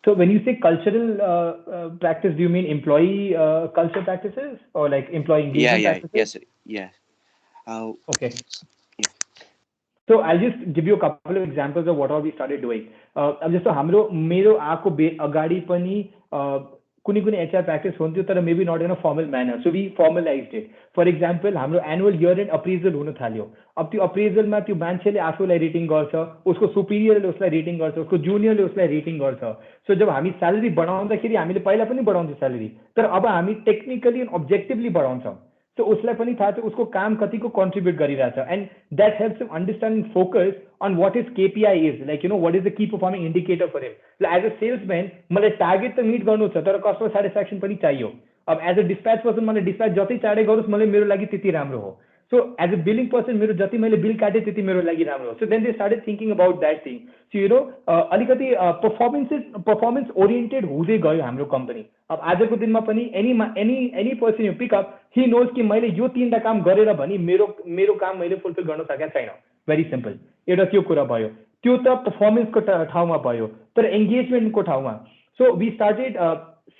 So when you say cultural practice, do you mean employee culture practices or like employee engagement practices? Yes. Okay. Yeah. So I'll just give you a couple of examples of what all we started doing. अब जस्तो मेरो आको अगाडि पनि कुनै HR practice हुन्थ्यो तर maybe not in a formal manner. So we formalized it. For example, हाम्रो annual year-end appraisal हुन थाल्यो. अब त्यो appraisal मा त्यो मान्छेले आफूलाई रेटिङ गर्छ, उसको सुपिरियरले उसलाई रेटिङ गर्छ, उसको जुनियरले उसलाई रेटिङ गर्छ. So जब हामी स्यालेरी बढाउँदाखेरि हामीले पहिला पनि बढाउँछौँ स्यालेरी, तर अब हामी टेक्निकली एन्ड अब्जेक्टिभली बढाउँछौँ. So उसलाई पनि थाहा छ उसको काम कतिको कन्ट्रिब्युट गरिरहेछ, and that helps him understand and focus on what his KPI is, like what is the key performing indicator for him. So as a salesman, मलाई टार्गेट त मिट गर्नु छ तर कस्टमर सेटिस्फ्याक्सन पनि चाहियो. अब एज अ डिस्प्याच पर्सन मलाई डिस्प्याच जति चाँडै गरोस् मलाई मेरो लागि त्यति राम्रो हो. So as a billing person, मेरो जति मैले बिल काटे त्यति मेरो लागि राम्रो हो. So then they started thinking about that thing. So अलिकति performance oriented हुँदै गयो हाम्रो कम्पनी. अब आजको दिनमा पनि any person you pick up, he knows कि मैले यो तीनटा काम गरेर भनी मेरो काम मैले फुलफिल गर्न सकेको छैन. very simple. एउटा त्यो कुरा भयो. त्यो त performance को ठाउँमा भयो, तर engagement को ठाउँमा. So we started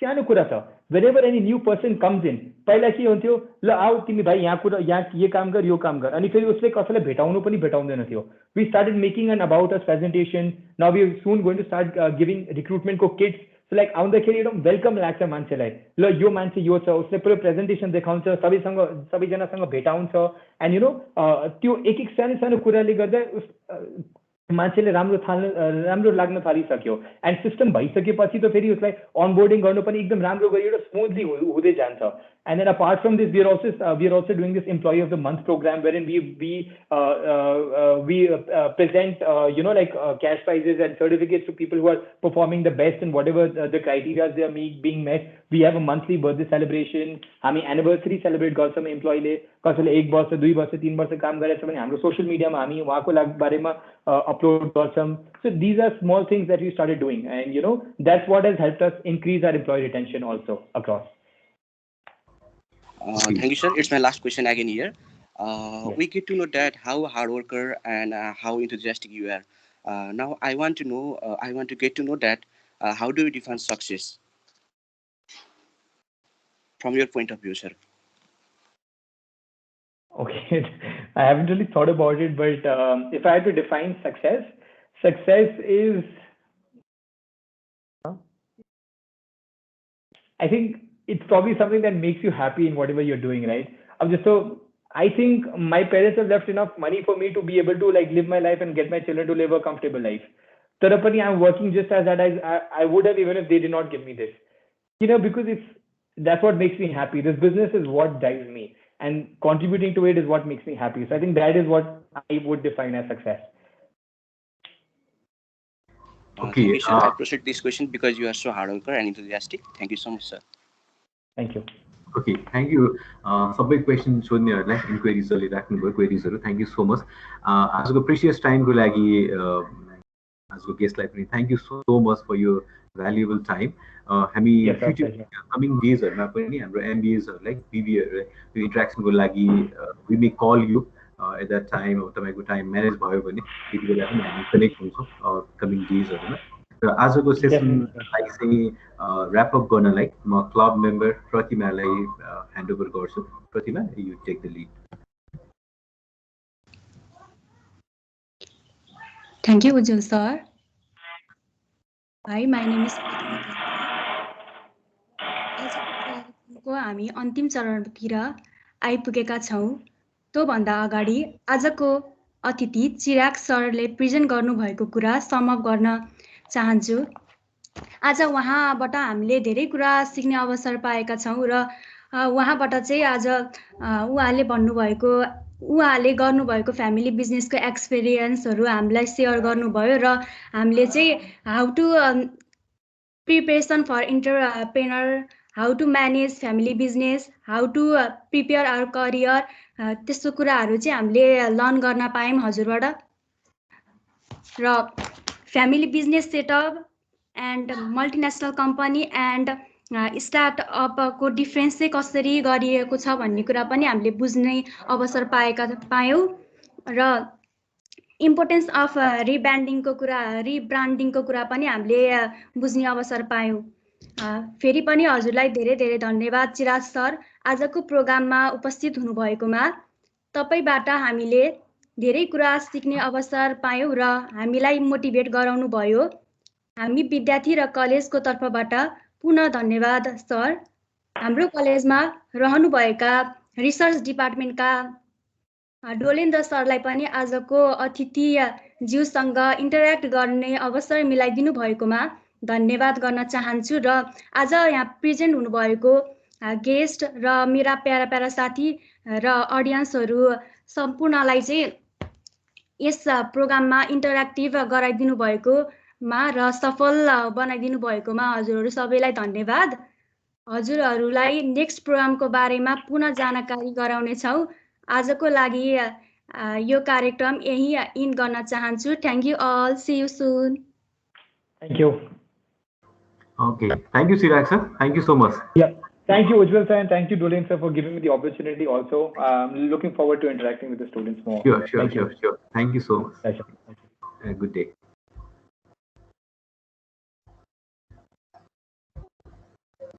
सानो कुरा छ. Whenever any new person comes in, पहिला के हुन्थ्यो, ल आऊ तिमी भाइ यहाँ ये काम गर, यो काम गर, अनि फेरि उसले कसैलाई भेटाउनु पनि भेटाउँदैन थियो. We started making an about us presentation. Now we are soon going to start giving recruitment को kits. So like आउँदाखेरि एकदम वेलकम लाग्छ मान्छेलाई. ल यो मान्छे यो छ, उसले पुरो प्रेजेन्टेसन देखाउँछ, सबैजनासँग भेटाउँछ, एन्ड यु नो त्यो एक सानो सानो कुराले गर्दा मान्छेले राम्रो लाग्न थालिसक्यो. एन्ड सिस्टम भइसकेपछि त फेरि उसलाई अनबोर्डिङ गर्नु पनि एकदम राम्रो गरियो, स्मुथली हुँदै जान्छ. And then apart from this, we are also doing this Employee of the Month program, wherein we present cash prizes and certificates to people who are performing the best in whatever the criteria they are being met. We have a monthly birthday celebration. हामी anniversary celebrate गर्छौँ employee ले, कसैले 1 वर्ष 2 वर्ष 3 वर्ष काम गरेछ भने हाम्रो social media मा हामी उहाँको बारेमा upload गर्छौँ. So these are small things that we started doing, and you know that's what has helped us increase our employee retention also across. Thank you, sir. It's my last question again here. We get to know that how hard worker and how enthusiastic you are. Now I want to get to know that how do you define success from your point of view, sir? Okay, I haven't really thought about it, but if I had to define success is, I think it's probably something that makes you happy in whatever you're doing, right? I think my parents have left enough money for me to be able to like live my life and get my children to live a comfortable life. Tarapani, I'm working just as that I would have even if they did not give me this. You know, because that's what makes me happy. This business is what drives me, and contributing to it is what makes me happy. So I think that is what I would define as success. Okay, thank you, sir. I appreciate this question because you are so hard worker and enthusiastic. Thank you so much, sir. Thank you. Okay, thank you. सबै question सोध्नेहरूलाई इन्क्वायरिजहरूले राख्नुभयो क्वेरिजहरू. Thank you so much. आजको precious टाइमको लागि आजको गेस्टलाई पनि thank you so much for यो भ्यालुएबल टाइम. हामी फ्युचर कमिङ डेजहरूमा पनि हाम्रो एमबिएजहरूलाई बिबिएहरूलाई यो इन्ट्रेक्सनको लागि वी मे कल यु एट द्याट टाइम. अब तपाईँको टाइम म्यानेज भयो भने त्यति बेला पनि हामी कनेक्ट हुन्छौँ कमिङ डेजहरूमा. र आजको सेसनलाई चाहिँ ऱ्यापअप गर्नलाई म क्लब मेम्बर प्रतिमालाई ह्यान्डओभर गर्छु. Pratima, you take the lead. Thank you, Ujjwal sir. Hi, my name is को हामी अन्तिम चरणतिर आइपुगेका छौँ. त्योभन्दा अगाडि आजको अतिथि चिराग सरले प्रेजेन्ट गर्नुभएको कुरा समअप गर्न चाहन्छु. आज उहाँबाट हामीले धेरै कुरा सिक्ने अवसर पाएका छौँ र उहाँबाट चाहिँ आज उहाँले गर्नुभएको फ्यामिली बिजनेसको एक्सपिरियन्सहरू हामीलाई सेयर गर्नुभयो र हामीले चाहिँ how to preparation for entrepreneur, how to manage family business, how to prepare our career, त्यस्तो कुराहरू चाहिँ हामीले लर्न गर्न पायौँ हजुरबाट. र family business setup and multinational company and स्टार्टअपको डिफ्रेन्स चाहिँ कसरी गरिएको छ भन्ने कुरा पनि हामीले बुझ्ने अवसर पायौँ. र इम्पोर्टेन्स अफ रिब्रान्डिङको कुरा पनि हामीले बुझ्ने अवसर पायौँ. फेरि पनि हजुरलाई धेरै धेरै धन्यवाद चिराग सर. आजको प्रोग्राममा उपस्थित हुनुभएकोमा तपाईँबाट हामीले धेरै कुरा सिक्ने अवसर पायौँ र हामीलाई मोटिभेट गराउनु भयो. हामी विद्यार्थी र कलेजको तर्फबाट पुनः धन्यवाद सर. हाम्रो कलेजमा रहनुभएका रिसर्च डिपार्टमेन्टका डोलेन्द्र सरलाई पनि आजको अतिथि ज्यूसँग इन्टरेक्ट गर्ने अवसर मिलाइदिनु भएकोमा धन्यवाद गर्न चाहन्छु. र आज यहाँ प्रेजेन्ट हुनुभएको गेस्ट र मेरा प्यारा साथी र अडियन्सहरू सम्पूर्णलाई चाहिँ यस प्रोग्राममा इन्टरेक्टिभ गराइदिनु भएकोमा र सफल बनाइदिनु भएकोमा हजुरहरू सबैलाई धन्यवाद. हजुरहरूलाई नेक्स्ट प्रोग्रामको बारेमा पुनः जानकारी गराउनेछौँ. आजको लागि यो कार्यक्रम यही इन गर्न चाहन्छु. Thank you all. See you soon. Thank you. Okay, thank you, Chirag sir. Thank you so much. Yeah, Thank you, Ujjwal sir, and thank you, Dolian sir, for giving me the opportunity also. Looking forward to interacting with the students more. Sure. Thank you so much. Pleasure. Good day.